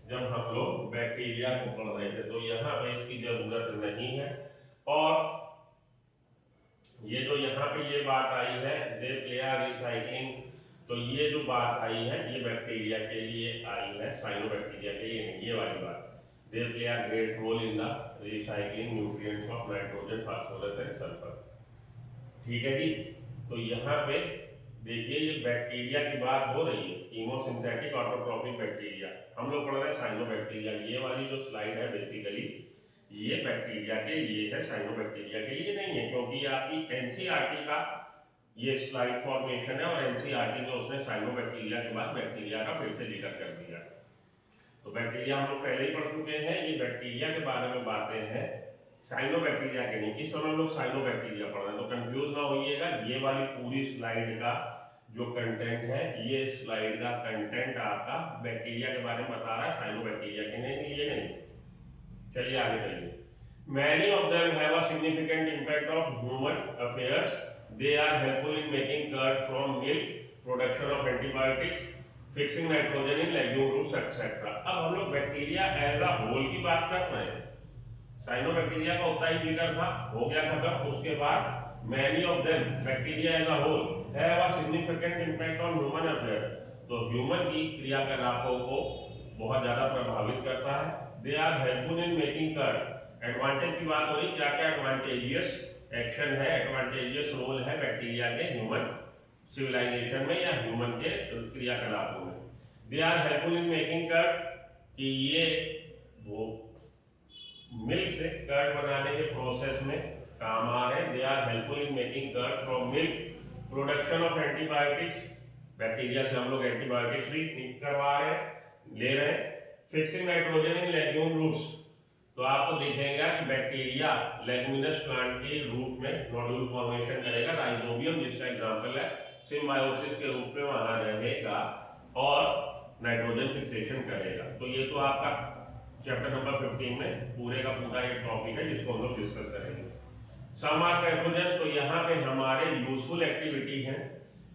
जब हम लोग बैक्टीरिया को पढ़ रहे थे, तो यहाँ पे इसकी जरूरत नहीं है। और ये जो यहाँ पे ये बात आई है दे प्ले अ रिसाइक्लिंग, तो ये जो बात आई है ये बैक्टीरिया के लिए आई है, साइनोबैक्टीरिया के लिए नहीं, ये वाली बात। They play a great role in the recycling nutrients of nitrogen, phosphorus and sulphur. ठीक है जी। तो यहाँ पे देखिए ये बैक्टीरिया की बात हो रही है, कीमोसिंथेटिक ऑटोट्रॉफिक बैक्टीरिया। हम लोग पढ़ रहे हैं साइनोबैक्टीरिया। ये वाली जो स्लाइड है बेसिकली ये बैक्टीरिया के लिए है, साइनोबैक्टीरिया के लिए नहीं है, क्योंकि ये आपकी एनसीईआरटी का ये स्लाइड फॉर्मेशन है, और एनसीईआरटी ने उसने साइनोबैक्टीरिया के बाद बैक्टीरिया का फिर से जिक्र कर दिया। तो बैक्टीरिया हम लोग पहले ही पढ़ चुके हैं, ये बैक्टीरिया के बारे में बातें हैं, साइनोबैक्टीरिया के नहीं। इस समय हम लोग साइनोबैक्टीरिया पढ़ रहे हैं, तो कंफ्यूज ना होइएगा। ये वाली पूरी स्लाइड का जो कंटेंट है, ये स्लाइड का कंटेंट आपका बैक्टीरिया के बारे में बता रहा है, साइनोबैक्टीरिया के नहीं, ये नहीं। चलिए आगे चलिए। Many of them have a significant impact of human affairs. They are helpful in making curd from milk, production of antibiotics, fixing nitrogen in legume roots, etc. अब हम लोग बैक्टीरिया एज अ होल की बात कर रहे हैं। Cyanobacteria का उतना ही जिक्र था, हो गया खत्म। उसके बाद many of them bacteria as a whole have a significant impact on human affairs, तो ह्यूमन की क्रियाकलापों को बहुत ज़्यादा प्रभावित करता है। They are helpful in making curd. Advantage की बात हो रही, क्या क्या एडवांटेजियस एक्शन है, एडवांटेजियस रोल है बैक्टीरिया के ह्यूमन सिविलाइजेशन में या ह्यूमन के क्रियाकलापों में। They are helpful in making curd, कि ये वो मिल्क से कर्ड बनाने के प्रोसेस में काम आ रहे हैं। They are helpful in making curd from milk. Production of antibiotics, bacteria से हम लोग एंटीबायोटिक्स भी करवा रहे हैं, ले रहे हैं। Fixing nitrogen in legume roots, तो आपको दिखेगा कि बैक्टीरिया लेग्यूमिनस प्लांट के रूट में नोड्यूल फॉर्मेशन करेगा, राइजोबियम जिसका एग्जांपल है, सिम्बायोसिस के रूप में वहां रहेगा और नाइट्रोजन फिक्सेशन करेगा। तो ये तो आपका चैप्टर नंबर 15 में पूरे का पूरा एक टॉपिक है जिसको हम लोग डिस्कस करेंगे। सम आर पैथोजन, तो यहाँ पे हमारे यूजफुल एक्टिविटी है,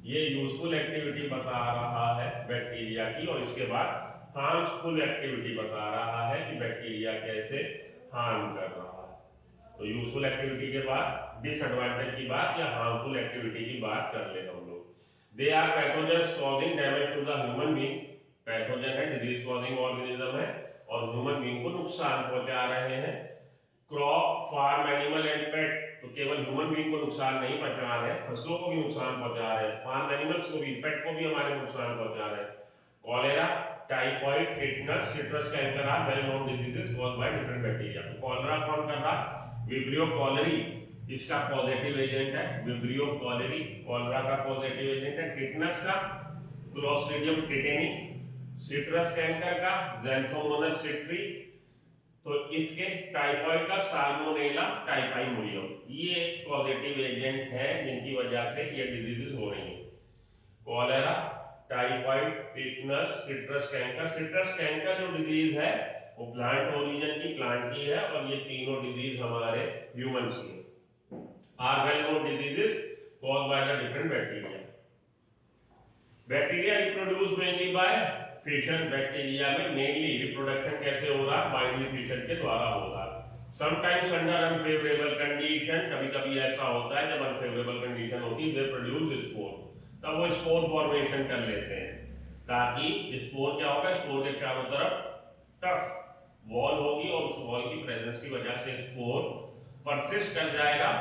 ये यूजफुल एक्टिविटी बता रहा है बैक्टीरिया की, और इसके बाद हार्मफुल एक्टिविटी बता रहा है कि बैक्टीरिया कैसे हार्म कर रहा है। तो यूजफुल एक्टिविटी के बाद डिसएडवांटेज की बात या हार्मफुल एक्टिविटी की बात कर ले हम लोग। They are pathogens causing damage to the human being, pathogen है, डिजीज कॉजिंग ऑर्गेनिज्म है और ह्यूमन बीइंग को नुकसान पहुंचा रहे हैं। Crop, farm animal and pet, तो केवल ह्यूमन बीइंग को नुकसान नहीं पहुंचा रहे हैं, फसलों को भी नुकसान पहुंचा रहे हैं, फार्म एनिमल्स को भी, पेट को भी हमारे नुकसान पहुंचा रहे हैं। Cholera, typhoid, tetanus, citrus canker are well known diseases caused by different bacteria. Cholera कौन कर रहा? विब्रियो कॉलेरी, इसका पॉजिटिव एजेंट है विब्रियो कॉलेरी, कॉलेरा का पॉजिटिव एजेंट है। टिटनस का क्लोस्ट्रीडियम टिटेनी, सिट्रस कैंकर का ज़ैंथोमोनास सिट्री, तो इसके टाइफॉइड का साल्मोनेला टाइफाइमोरियम, ये पॉजिटिव एजेंट है जिनकी वजह से ये डिजीजेस हो रही हैं। Cholera, typhoid, tetanus, citrus canker. Citrus canker जो डिजीज है वो प्लांट ओरिजिन की, प्लांट की है, और ये तीनों डिजीज हमारे ह्यूमंस की are well known diseases caused by the different bacteria. Bacteria reproduce mainly by fission, bacteria में मेनली रिप्रोडक्शन कैसे हो रहा? बाइनरी फिशन के द्वारा हो रहा है। समटाइम्स अंडर अनफेवरेबल कंडीशन, कभी कभी ऐसा होता है जब अनफेवरेबल कंडीशन होती है, दे प्रोड्यूस स्पोर, तब वो स्पोर फॉर्मेशन कर लेते हैं, ताकि स्पोर क्या होगा, स्पोर के चारों तरफ टफ वॉल होगी और उस वॉल की प्रेजेंस की वजह से स्पोर परसिस्ट कर जाएगा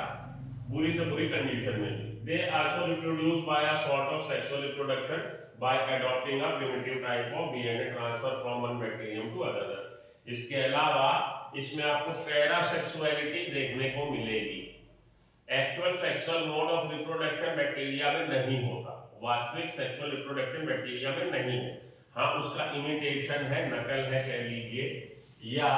बुरी से बुरी कंडीशन में। They also reproduce by a sort of sexual reproduction by adopting a primitive type of DNA transfer from one bacterium to another. इसके अलावा इसमें आपको पैरासेक्सुअलिटी देखने को मिलेगी। Actual sexual mode of reproduction bacteria में नहीं होता, वास्तविक सेक्सुअल रिप्रोडक्शन बैक्टीरिया में नहीं है। हाँ, उसका इमिटेशन है, नकल है कह लीजिए, या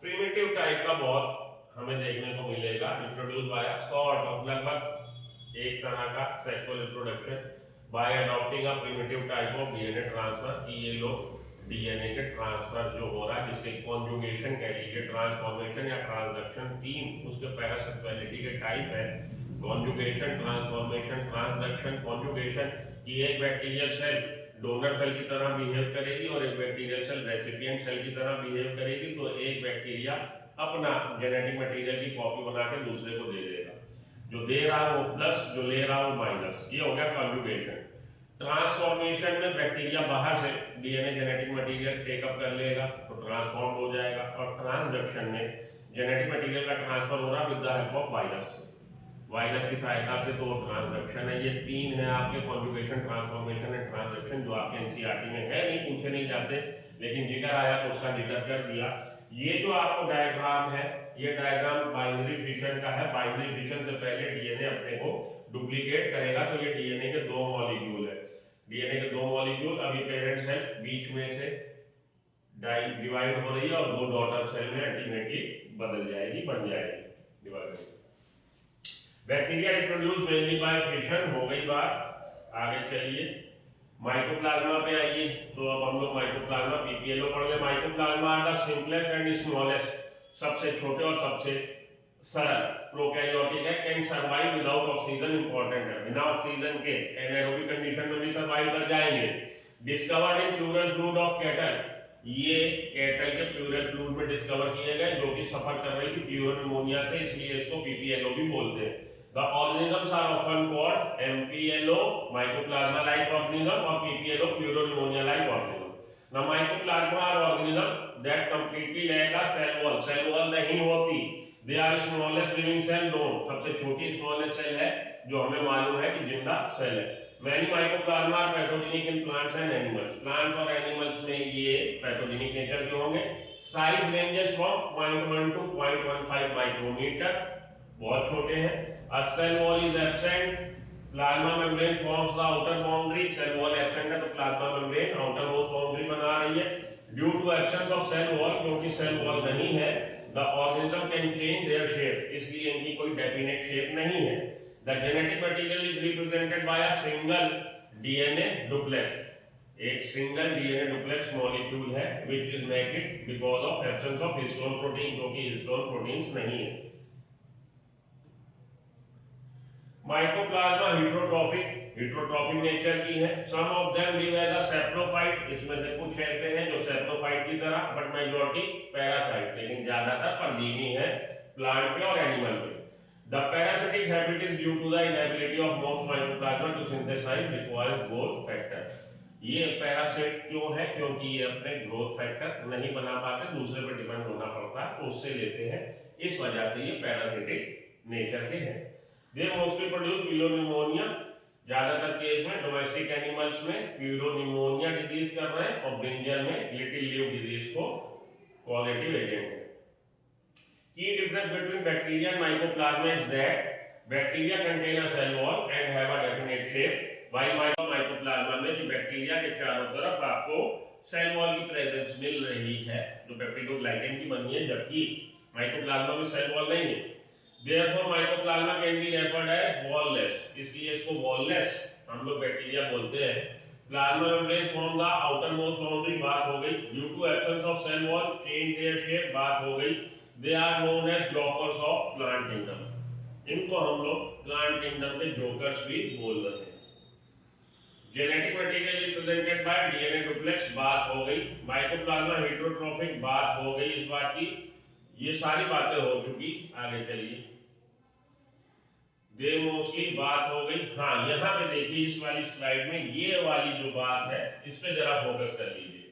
प्रिमिटिव टाइप का बहुत हमें देखने को मिलेगा। रिप्रोड्यूस बाय सॉर्ट ऑफ, लगभग एक तरह का sexual reproduction by adopting a primitive type of DNA transfer, कि ये लोग डीएनए के ट्रांसफर जो हो रहा है, जिसके कॉन्जुगेशन कह लीजिए, ट्रांसफॉर्मेशन या ट्रांसडक्शन, तीन उसके पैरासेक्सुअलिटी के टाइप है, कॉन्जुगेशन, ट्रांसफॉर्मेशन, ट्रांसडक्शन। कॉन्जुगेशन कि एक बैक्टीरियल सेल डोनर सेल की तरह बिहेव करेगी और एक बैक्टीरियल सेल रेसिपिएंट सेल की तरह बिहेव करेगी, तो एक बैक्टीरिया अपना जेनेटिक मटेरियल की कॉपी बना के दूसरे को दे देगा, जो दे रहा है वो प्लस, जो ले रहा है वो माइनस, ये हो गया कॉन्जुगेशन। ट्रांसफॉर्मेशन में बैक्टीरिया बाहर से डीएनए जेनेटिक मटेरियल टेकअप कर लेगा तो ट्रांसफॉर्म हो जाएगा, और ट्रांसडक्शन में जेनेटिक मटेरियल का ट्रांसफर हो रहा है with the help of virus, virus की सहायता से, तो ट्रांसडक्शन है। ये तीन है आपके कॉन्जुगेशन, ट्रांसफॉर्मेशन एंड ट्रांसडक्शन, जो आपके एनसीईआरटी में है नहीं, पूछे नहीं जाते, लेकिन जिक्र आया तो उसका जिक्र कर दिया। ये जो आपको डायग्राम है, ये डायग्राम बाइनरी फिशन का है। बाइनरी फिशन से पहले डीएनए अपने को डुप्लीकेट करेगा, तो ये डीएनए के दो मॉलिक्यूल है, डीएनए के दो मॉलिक्यूल, अभी पेरेंट सेल बीच में से डिवाइड हो रही है और दो डॉटर सेल में अल्टीमेटली बदल जाएगी, बन जाएगी, divide. Bacteria reproduce mainly by fission, हो गई बात। आगे चलिए माइकोप्लाज्मा पे आइए, तो अब हम लोग माइकोप्लाज्मा पीपीएलओ पढ़ रहे। Mycoplasma are the simplest and smallest, सबसे छोटे और सबसे सरल प्रोकैरियोटिक है, can survive without oxygen, important है, बिना ऑक्सीजन के एनारोबिक कंडीशन में भी सर्वाइव कर जाएंगे। Discovered in pleural fluid of cattle, ये कैटल के प्लूरल फ्लूइड में डिस्कवर किए गए, जो कि सफर कर रही थी प्लूरल निमोनिया से, इसलिए इसको पीपीएलओ भी बोलते हैं। The organisms are often called MPLO, mycoplasma like organism, और PPLO, pleuropneumonia like organism। ना माइकोप्लाज्मा और organism that completely lack a cell wall नहीं होती, they are smallest living cell known, सबसे छोटी स्मॉलेस्ट सेल है जो हमें मालूम है कि जिंदा सेल है। Many mycoplasma are pathogenic in plants and animals, plants और एनिमल्स में ये पैथोजेनिक नेचर के होंगे। Size ranges from 0.1 to 0.15 micrometre, बहुत छोटे हैं। A cell wall is absent, plasma membrane forms the outer boundary, cell wall absent है तो plasma membrane outer most boundary बना रही है। Due to absence of cell wall, क्योंकि सेल वॉल नहीं है, the organism can change their shape, इसलिए इनकी कोई डेफिनेट शेप नहीं है। The genetic material is represented by a single DNA duplex, एक सिंगल डीएनए डुप्लेक्स मॉलिक्यूल है which is made because of absence of histone protein, क्योंकि histone proteins नहीं है। माइकोप्लाज्मा हेटरोट्रॉफिक नेचर की है। Some of them live as a saprophyte, इसमें से कुछ ऐसे हैं जो सैप्रोफाइट की तरह, बट मेजॉरिटी पैरासाइट, लेकिन ज्यादातर परजीवी है प्लांट पे और एनिमल पे। The parasitic habit is due to the inability of most mycoplasma to synthesise required growth factor. ये पैरासाइट क्यों है? क्योंकि ये अपने ग्रोथ फैक्टर नहीं बना पाते, दूसरे पर डिपेंड होना पड़ता है तो उससे लेते हैं, इस वजह से ये पैरासिटिक नेचर के हैं। They mostly produce pneumonia, ज्यादातर केस में डोमेस्टिक एनिमल्स में प्यूरोनिमोनिया डिजीज कर रहे हैं और ब्रिंजल में लिटिल लीव डिजीज को कॉजेटिव एजेंट है। की difference between bacteria and mycoplasma is that bacteria contain a cell wall and have a definite shape, while mycoplasma में जो बैक्टीरिया के चारों तरफ आपको सेल वॉल की प्रेजेंस मिल रही है जो पेप्टिडोग्लाइकन की बनी है, जबकि माइकोप्लाज्मा में सेल वॉल नहीं है। Therefore, mycoplasma can be referred as wall-less, इसलिए इसको wall-less हम लोग बैक्टीरिया बोलते हैं। Plasma membrane form the outermost boundary, बात हो गई। Due to absence of cell wall, change their shape, बात हो गई। They are known as jokers of plant kingdom, इनको हम लोग plant kingdom के jokers भी बोल रहे हैं। Genetic material is presented by DNA duplex, बात हो गई। Mycoplasma heterotrophic, बात हो गई इस बात की। ये सारी बातें हो चुकी, आगे चलिए। दे मोस्टली, बात हो गई। हाँ, यहाँ पे देखिए इस वाली स्लाइड में ये वाली जो बात है इस पे जरा फोकस कर लीजिए।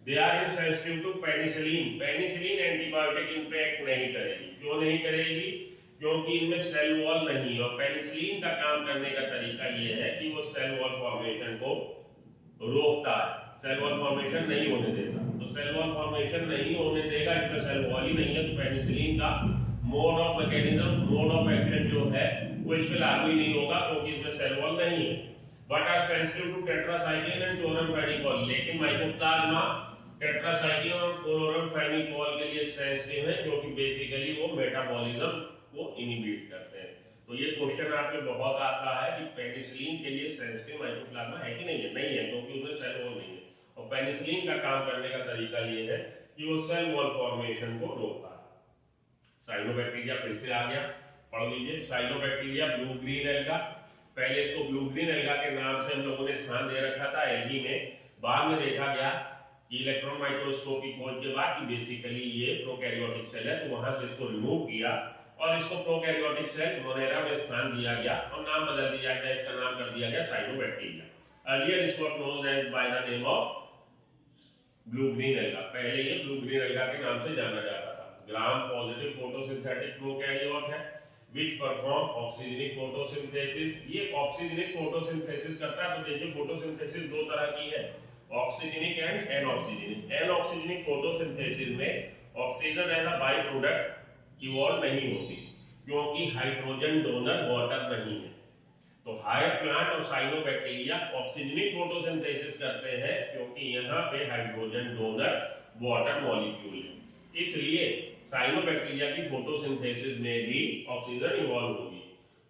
They are insensitive to penicillin, penicillin antibiotic impact नहीं करेगी। क्यों नहीं करेगी? क्योंकि इनमें सेल वॉल नहीं है और पेनिसिलिन का काम करने का तरीका ये है कि वो सेल वॉल फॉर्मेशन को रोकता है, सेल वॉल फॉर्मेशन नहीं होने देता। तो सेल वॉल फॉर्मेशन नहीं होने देगा, इसमें सेल वॉल ही नहीं है, तो पेनिसिलिन का mode of mechanism, mode of action जो है वो इस पे लागू ही नहीं होगा क्योंकि इसमें सेल वॉल नहीं है। But are sensitive to tetracycline and chloramphenicol, लेकिन माइकोप्लाज्मा टेट्रासाइक्लिन और क्लोरामफेनिकोल के लिए सेंसिटिव है क्योंकि बेसिकली वो मेटाबॉलिज्म को इनहिबिट करते हैं। तो ये क्वेश्चन आपके बहुत आता है कि पेनिसिलिन के लिए सेंसिटिव माइकोप्लाज्मा है कि नहीं है? नहीं है, क्योंकि उसमें सेल वॉल नहीं है और पेनिसिलिन का काम करने का तरीका ये है कि वो सेल वॉल फॉर्मेशन को रोकता है। साइनोबैक्टीरिया फिर से आ गया, पढ़ लीजिए। साइनोबैक्टीरिया ब्लू ग्रीन एल्गा, पहले इसको ब्लू ग्रीन एल्गा के नाम से हम लोगों ने स्थान दे रखा था एल्गी में। बाद में देखा गया कि इलेक्ट्रॉन माइक्रोस्कोप की खोज के बाद कि बेसिकली ये प्रोकैरियोटिक सेल है, तो वहां से इसको रिमूव किया और इसको प्रोकैरियोटिक सेल मोनेरा में स्थान दिया गया और नाम बदल दिया गया, इसका नाम कर दिया गया cyanobacteria. Earlier it was known as by the name of blue green alga, पहले ये ब्लू ग्रीन एल्गा के नाम से जाना जाता था। ग्राम पॉजिटिव फोटोसिंथेटिक प्रोकैरियोट है which perform oxygenic photosynthesis, ये oxygenic photosynthesis करता है। तो देखिए फोटोसिंथेसिस दो तरह की है, oxygenic and anoxygenic. Anoxygenic photosynthesis में oxygen as a by product evolve नहीं होती क्योंकि हाइड्रोजन डोनर वाटर नहीं है। तो हायर प्लांट और साइनोबैक्टीरिया ऑक्सीजनिक फोटोसिंथेसिस करते हैं क्योंकि यहाँ पे हाइड्रोजन डोनर वाटर मॉलिक्यूल है, इसलिए साइनोबैक्टीरिया की फोटोसिंथेसिस में भी ऑक्सीजन इवॉल्व होगी।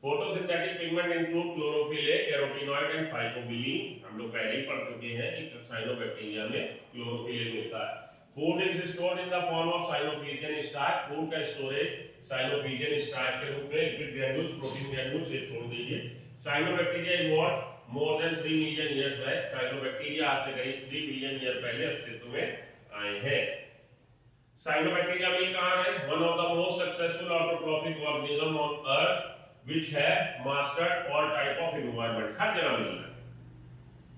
Photosynthetic pigment include chlorophyll A, carotenoid and phycobilin, हम लोग पहले ही पढ़ चुके हैं कि साइनोबैक्टीरिया में क्लोरोफिल ए मिलता है। Food is stored in the form of cyanophycean starch, food का स्टोरेज साइनोफिजियन स्टार्च के रूप में लिपिड ग्रैन्यूल्स, प्रोटीन ग्रैन्यूल्स से छोड़ दीजिए। Cyanobacteria evolve more than 3 million years back, cyanobacteria आज से करीब 3 बिलियन ईयर पहले अस्तित्व में आए हैं। साइनोबैक्टीरिया मिल कहाँ है? One of the most successful autotrophic organism on earth which have mastered all type of environment, हर जगह मिल रहा है।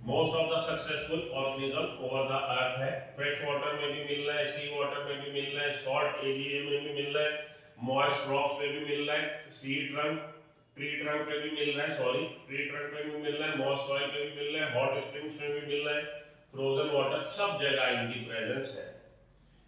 Most of the successful organism over the earth है। फ्रेश वाटर में भी मिल रहा है, सी वाटर में भी मिल रहा है, सॉल्ट एरिया में भी मिल रहा है, मॉइस्ट रॉक्स में भी मिल रहा है, सी ट्रंक ट्री ट्रंक पे भी मिल रहा है, सॉरी ट्री ट्रंक पे भी मिल रहा है, मॉइस्ट सॉइल पे भी मिल रहा है, हॉट स्प्रिंग्स में भी मिल रहा है, फ्रोजन वाटर, सब जगह इनकी प्रेजेंस है।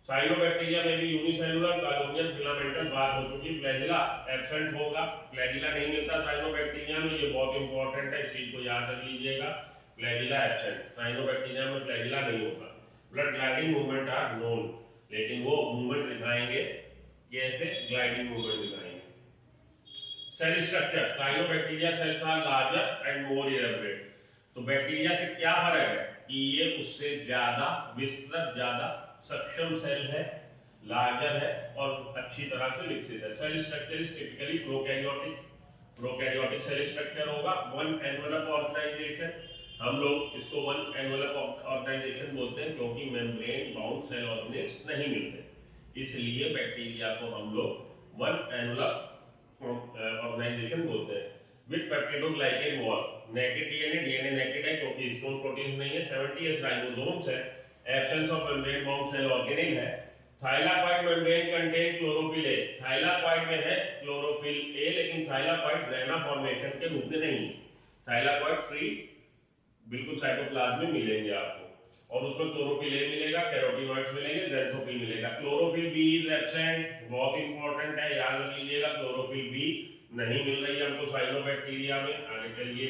साइनोबैक्टीरिया में भी यूनिसेलुलर कॉलोनियल फिलामेंटल बात हो चुकी, फ्लैजिला एब्सेंट होगा, फ्लैजिला नहीं मिलता साइनोबैक्टीरिया में, ये बहुत इंपॉर्टेंट है, इस चीज को याद रख लीजिएगा, फ्लैजिला एब्सेंट, साइनोबैक्टीरिया में फ्लैजिला नहीं होता। Blood gliding movement are known, लेकिन वो मूवमेंट दिखाएंगे कैसे, ग्लाइडिंग मूवमेंट दिखाएंगे। Cell structure, cyanobacteria cells are larger and more elaborate. तो बैक्टीरिया से क्या फर्क है कि ये उससे ज्यादा विस्तृत, ज्यादा सक्षम सेल है, लार्जर है और अच्छी तरह से विकसित है। Cell structure is typically prokaryotic, prokaryotic cell structure होगा। वन एनवेलप ऑर्गेनाइजेशन, हम लोग इसको वन एनवेलप ऑर्गेनाइजेशन बोलते हैं क्योंकि मेम्ब्रेन बाउंड सेल ऑर्गेनेल्स नहीं मिलते, इसलिए बैक्टीरिया को हम लोग वन एनवेलप ऑर्गेनाइजेशन बोलते हैं। With peptidoglycan wall, naked DNA, DNA naked है क्योंकि स्टोन प्रोटीन नहीं है, 70s राइबोसोम्स है, absence of membrane bound cell organelle है। Thylakoid membrane contain chlorophyll A, thylakoid में है क्लोरोफिल ए, लेकिन थाइलाकॉइड ग्रेना फॉर्मेशन के रूप में नहीं, थाइलाकॉइड फ्री बिल्कुल साइटोप्लाज्म में मिलेंगे आपको, और उसमें क्लोरोफिल ए मिलेगा, कैरोटीनॉइड्स मिलेंगे, ज़ैंथोफिल मिलेगा। क्लोरोफिल बी इज एब्सेंट, बहुत इंपॉर्टेंट है, याद रख लीजिएगा, क्लोरोफिल बी नहीं मिल रही है हमको साइनोबैक्टीरिया में। आगे चलिए,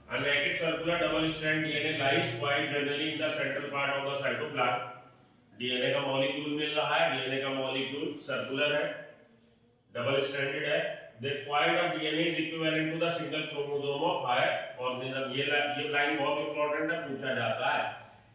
a naked circular double strand DNA lies quite generally in the central part of the cytoplasm। DNA का मॉलिक्यूल मिल रहा है, DNA का मॉलिक्यूल सर्कुलर है, डबल स्ट्रैंडेड है। The coil of DNA is equivalent to the single chromosome of higher organism। ये line बहुत important है, पूछा जाता है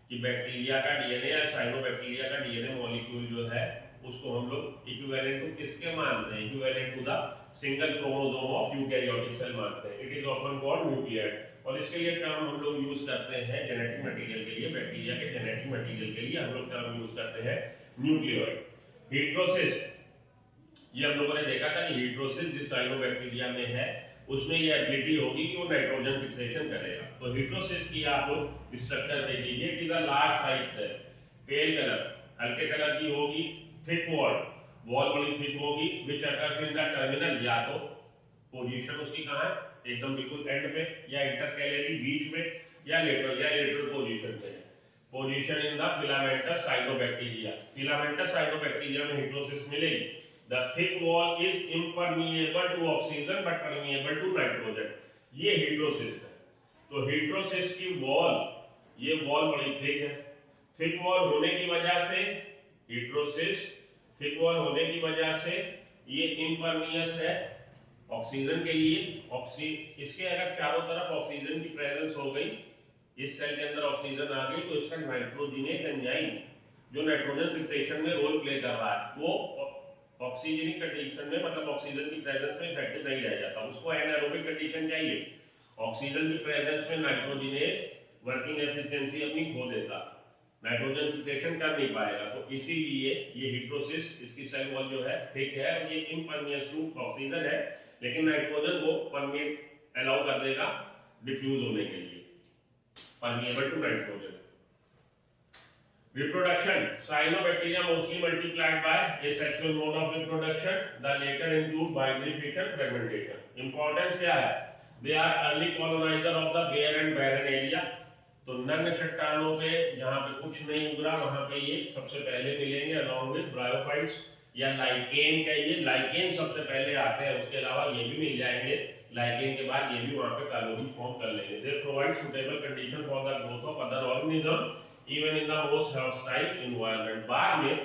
कि बैक्टीरिया का डीएनए या साइनोबैक्टीरिया का डीएनए मॉलिक्यूल जो है उसको हम लोग इक्विवेलेंट टू किसके मानते हैं, equivalent to the single chromosome of eukaryotic cell मानते हैं। It is often called nucleoid, और इसके लिए टर्म हम लोग यूज करते हैं जेनेटिक मटेरियल के लिए, बैक्टीरिया के जेनेटिक मटेरियल के लिए हम लोग टर्म यूज करते हैं न्यूक्लियोइड। हेटेरोसिस्ट, ये हम लोगों ने देखा था कि हेटेरोसिस्ट जिस साइनोबैक्टीरिया में है उसमें ये एबिलिटी होगी कि वो नाइट्रोजन फिक्सेशन करेगा। तो हेटेरोसिस्ट की आप लोग स्ट्रक्चर देख लीजिए, it is a large size cell, pale colour, हल्के कलर की होगी, थिक वॉल, वॉल बड़ी थिक होगी, which occurs in the terminal, या तो पोजीशन उसकी कहां है, एकदम बिल्कुल एंड पे, या इंटरकैलरी बीच में, या लेटरल पोजीशन पे। Position in the filamentous cyanobacteria, filamentous cyanobacteria में हेटेरोसिस्ट मिलेगी। The thick wall is impermeable to oxygen but permeable to nitrogen, ये हेटेरोसिस्ट है। तो हेटेरोसिस्ट की वॉल, ये वॉल बड़ी थिक है, थिक वॉल होने की वजह से हेटेरोसिस्ट, थिक वॉल होने की वजह से ये इम्परमियस है ऑक्सीजन के लिए। इसके अगर चारों तरफ ऑक्सीजन की प्रेजेंस हो गई, इस सेल के अंदर ऑक्सीजन आ गई, तो इसका नाइट्रोजिनेस एंजाइम जो नाइट्रोजन फिक्सेशन में रोल प्ले कर रहा है वो ऑक्सीजनिक कंडीशन में, मतलब ऑक्सीजन की प्रेजेंस में इफेक्टिव नहीं रह जाता, उसको एनारोबिक कंडीशन चाहिए। ऑक्सीजन की प्रेजेंस में नाइट्रोजिनेस वर्किंग एफिशिएंसी अपनी खो देता, नाइट्रोजन फिक्सेशन कर नहीं पाएगा, तो इसीलिए ये हेटेरोसिस्ट, इसकी सेल वॉल जो है थिक है, और ये इम्परमियस टू ऑक्सीजन है, लेकिन नाइट्रोजन को परमिएट अलाउ कर देगा डिफ्यूज होने के लिए, permeable to nitrogen. Reproduction, cyanobacteria mostly multiplied by asexual mode of reproduction, the later include binary fission fragmentation। Importance क्या है, they are early colonizer of the bare and barren area। तो नग्न चट्टानों पे जहाँ पे कुछ नहीं उगरा वहाँ पे ये सबसे पहले मिलेंगे, along with bryophytes या लाइकेन का, ये लाइकेन सबसे पहले आते हैं, उसके अलावा ये भी मिल जाएंगे, लाइकेन के बाद ये भी वहाँ पे कॉलोनी फॉर्म कर लेंगे। They provide suitable condition for the growth of other organisms even in the most hostile environment। बाद में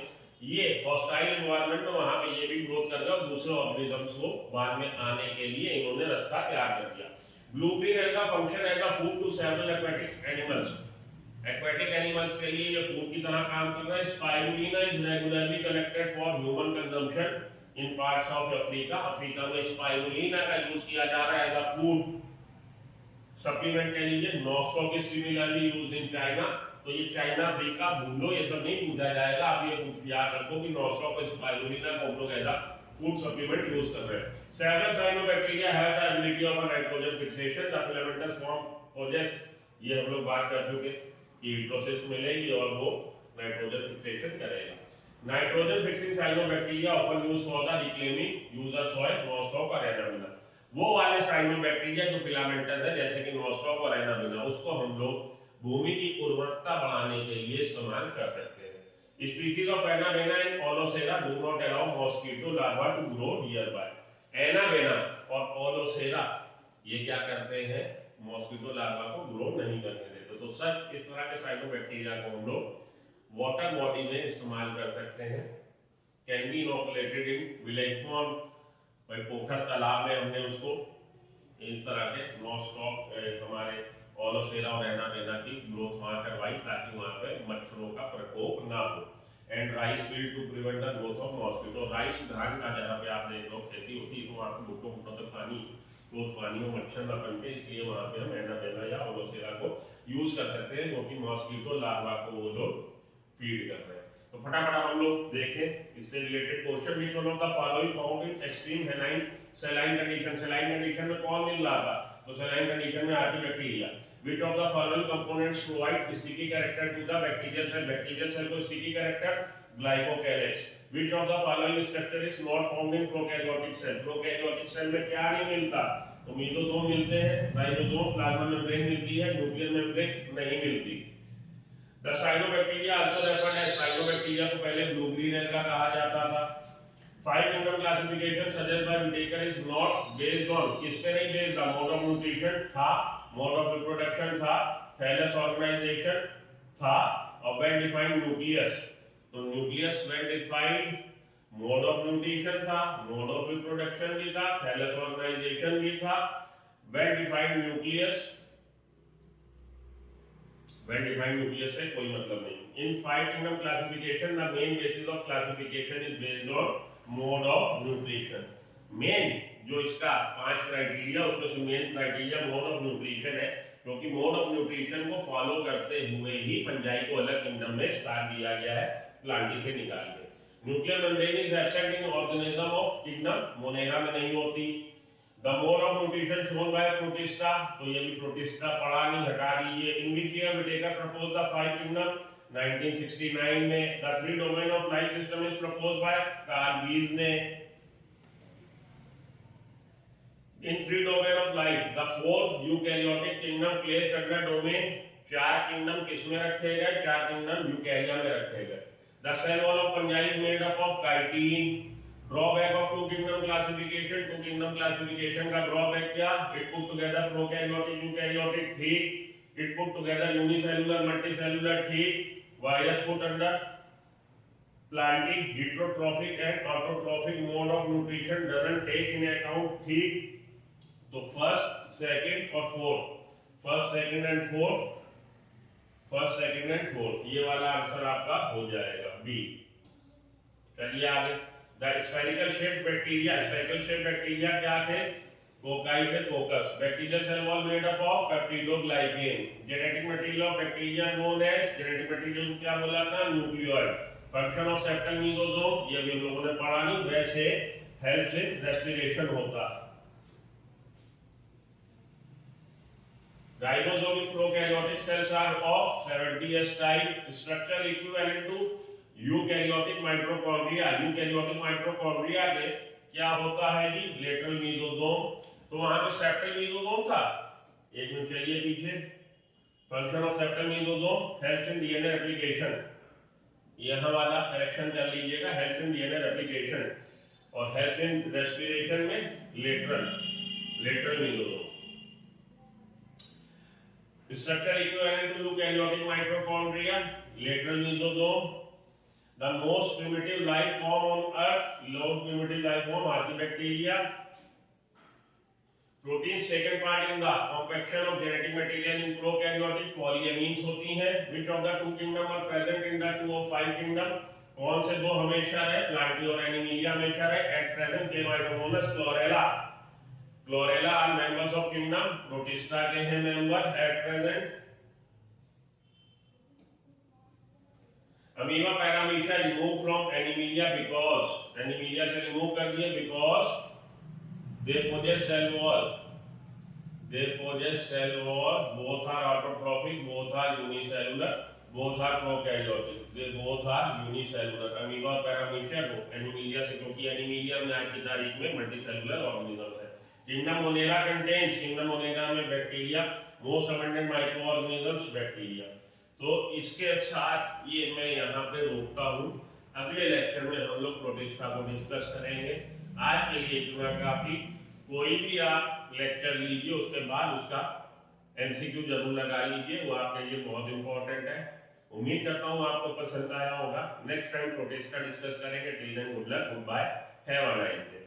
ये hostile environment में वहाँ पे ये भी ग्रोथ कर गया, दूसरे ऑर्गेनिजम्स को बाद में आने के लिए इन्होंने रास्ता तैयार कर दिया। Blueprint as a function as a food to several aquatic animals, aquatic animals के लिए ये फूड की तरह काम कर रहा है। Spirulina is regularly collected for human consumption in parts of Africa, Africa में स्पाइरुलिना का यूज किया जा रहा है एज अ फूड सप्लीमेंट के लिए। Nostoc is similarly used in China, तो ये चाइना, अफ्रीका, भूलो, ये सब नहीं पूछा जाएगा, आप ये याद रखो कि नॉस्टॉक और स्पाइरुलिना को हम लोग as a food supplement use कर रहे हैं। Several cyanobacteria have the ability of a nitrogen fixation, the filamentous form possess ये हम लोग बात कर चुके कि प्रोसेस मिलेगी और वो नाइट्रोजन फिक्सेशन करेगा। Nitrogen fixing cyanobacteria often used for the reclaiming user soil nostoc और एनाबिना। वो वाले साइनोबैक्टीरिया जो फिलामेंटस है जैसे कि नॉस्टॉक और एनाबिना, उसको हम लोग भूमि की उर्वरकता बढ़ाने के लिए इस्तेमाल कर सकते हैं। Species of Anabaena and Aulosira do not allow mosquito larva to grow nearby. Anabaena और ओलोसेरा ये क्या करते हैं, मॉस्किटो लार्वा को ग्रो नहीं करने देते। तो सच इस तरह के साइनोबैक्टीरिया को हम लोग वाटर बॉडी में इस्तेमाल कर सकते हैं। Can be inoculated in village form, भाई पोखर तालाब में हमने उसको इस तरह के नॉस्टॉक हमारे ओलोसेरा और एनाबेना की ग्रोथ वहां करवाई ताकि वहां पे मच्छरों का प्रकोप ना हो। And rice field to prevent the growth of mosquito. Rice धान का जहाँ पे आप देख लो खेती होती है तो वहाँ पे घुटनों घुटनों तक पानी, रोज पानी में मच्छर न पनपे, इसलिए वहाँ पे हम एनाबेना या ओलोसेरा को यूज कर सकते हैं क्योंकि मॉस्किटो लार्वा को वो लोग फीड कर रहे हैं। तो फटाफट हम लोग देखें इससे related question. Which one of the following found in extreme haline saline condition. Saline condition में कौन मिल रहा था, तो सेलाइन कंडीशन में archaeobacteria. Which of the following components provide sticky character to the bacterial cell. Bacterial cell को sticky character glycocalyx. Which of the following structure is not found in prokaryotic cell. Prokaryotic cell में क्या नहीं मिलता, तो mesosome मिलते हैं, ribosome, plasma membrane मिलती है, न्यूक्लियर मेम्ब्रेन नहीं मिलती। The cyanobacteria also referred as cyanobacteria को पहले blue green alga कहा जाता था। Five kingdom classification suggest by Whitaker is not based on, किस पे नहीं based था, mode of nutrition था, mode of reproduction था, phallus organization था और well defined nucleus। तो nucleus well defined, mode of nutrition था, mode of reproduction भी था, phallus organization भी था, well defined nucleus। Well defined nucleus से कोई मतलब नहीं। In five kingdom classification the main basis of classification is based on mode of nutrition. Main जो इसका 5 क्राइटेरिया, उसमें से main criteria mode of nutrition है, क्योंकि मोड ऑफ न्यूट्रिशन को फॉलो करते हुए ही फंजाई को अलग किंगडम में स्थान दिया गया है, प्लांटी से निकाल के। Nuclear membrane is absent in organism of kingdom, Monera में नहीं होती। The mode of nutrition shown by Protista, तो ये भी प्रोटिस्टा पढ़ा नहीं, हटा दीजिए। In which year Whitaker proposed the five kingdom? 1969 में। The three domain of life system is proposed by Carl Weiss ने। In three domain of life, the four eukaryotic kingdom placed under domain, 4 kingdom किसमें रखे गए, 4 kingdom यूकैरिया में रखे गए। The cell wall of fungi is made up of chitin। Drawback of two kingdom classification, two kingdom classification का drawback क्या, it put together prokaryotic eukaryotic, ठीक। It put together unicellular multicellular, ठीक। Virus put under planting heterotrophic and autotrophic mode of nutrition doesn't take in account, ठीक। तो first second और fourth, first second and fourth, first second and fourth, ये वाला answer आपका हो जाएगा B. चलिए आगे। The spherical shaped bacteria, spherical shaped bacteria क्या थे, कोकाई थे, कोकस। Bacterial cell wall made up of peptidoglycan। Genetic material of bacteria known as, genetic material क्या बोला था, nucleoid. Function of septal mesosome, ये भी हम लोगों ने पढ़ा नहीं, वैसे helps in respiration होता। Ribosomic prokaryotic cells are of 70S type, structure equivalent to eukaryotic mitochondria. Eukaryotic mitochondria के क्या होता है जी, लेटरल मेसोसोम। तो वहां पे सेप्टल मेसोसोम था, एक मिनट चलिए पीछे। Function of septal mesosome, helps in DNA replication, यहां वाला करेक्शन कर लीजिएगा, हेल्प्स इन डीएनए रेप्लिकेशन, और हेल्प्स इन रेस्पिरेशन में lateral mesosome. Structure equivalent to eukaryotic mitochondria, lateral mesosome. The most primitive life form on earth, most primitive life form Archaebacteria। Proteins taken part in the compaction of genetic material in prokaryotic polyamines होती हैं। Which of the two kingdom are present in the 2 of 5 kingdom? कौन से दो हमेशा रहे, Plantae और Animalia हमेशा रहे। At present Chlamydomonas, Chlorella, Chlorella are members of kingdom, Protista के हैं member at present। Amoeba paramecia remove from animalia because, animalia से रिमूव कर दिए because they possess cell wall, They possess cell walls, both are autotrophic, both are unicellular, both are prokaryotic. They both are unicellular. Amoeba और पैरामीशिया को एनीमिलिया से, क्योंकि एनीमिलिया में आज की तारीख में मल्टीसेलुलर ऑर्गेनिजम्स है। Kingdom Monera contains, kingdom Monera में bacteria, most abundant micro organisms bacteria. तो इसके साथ ये मैं यहाँ पे रोकता हूँ। अगले लेक्चर में हम लोग प्रोटिस्टा को डिस्कस करेंगे। आज के लिए इतना काफी। कोई भी आप लेक्चर लीजिए, उसके बाद उसका एमसीक्यू जरूर लगा लीजिए, वो आपके लिए बहुत इंपॉर्टेंट है। उम्मीद करता हूँ आपको पसंद आया होगा। नेक्स्ट टाइम प्रोटिस्टा डिस्कस करेंगे। Till then good luck, goodbye, have a nice day.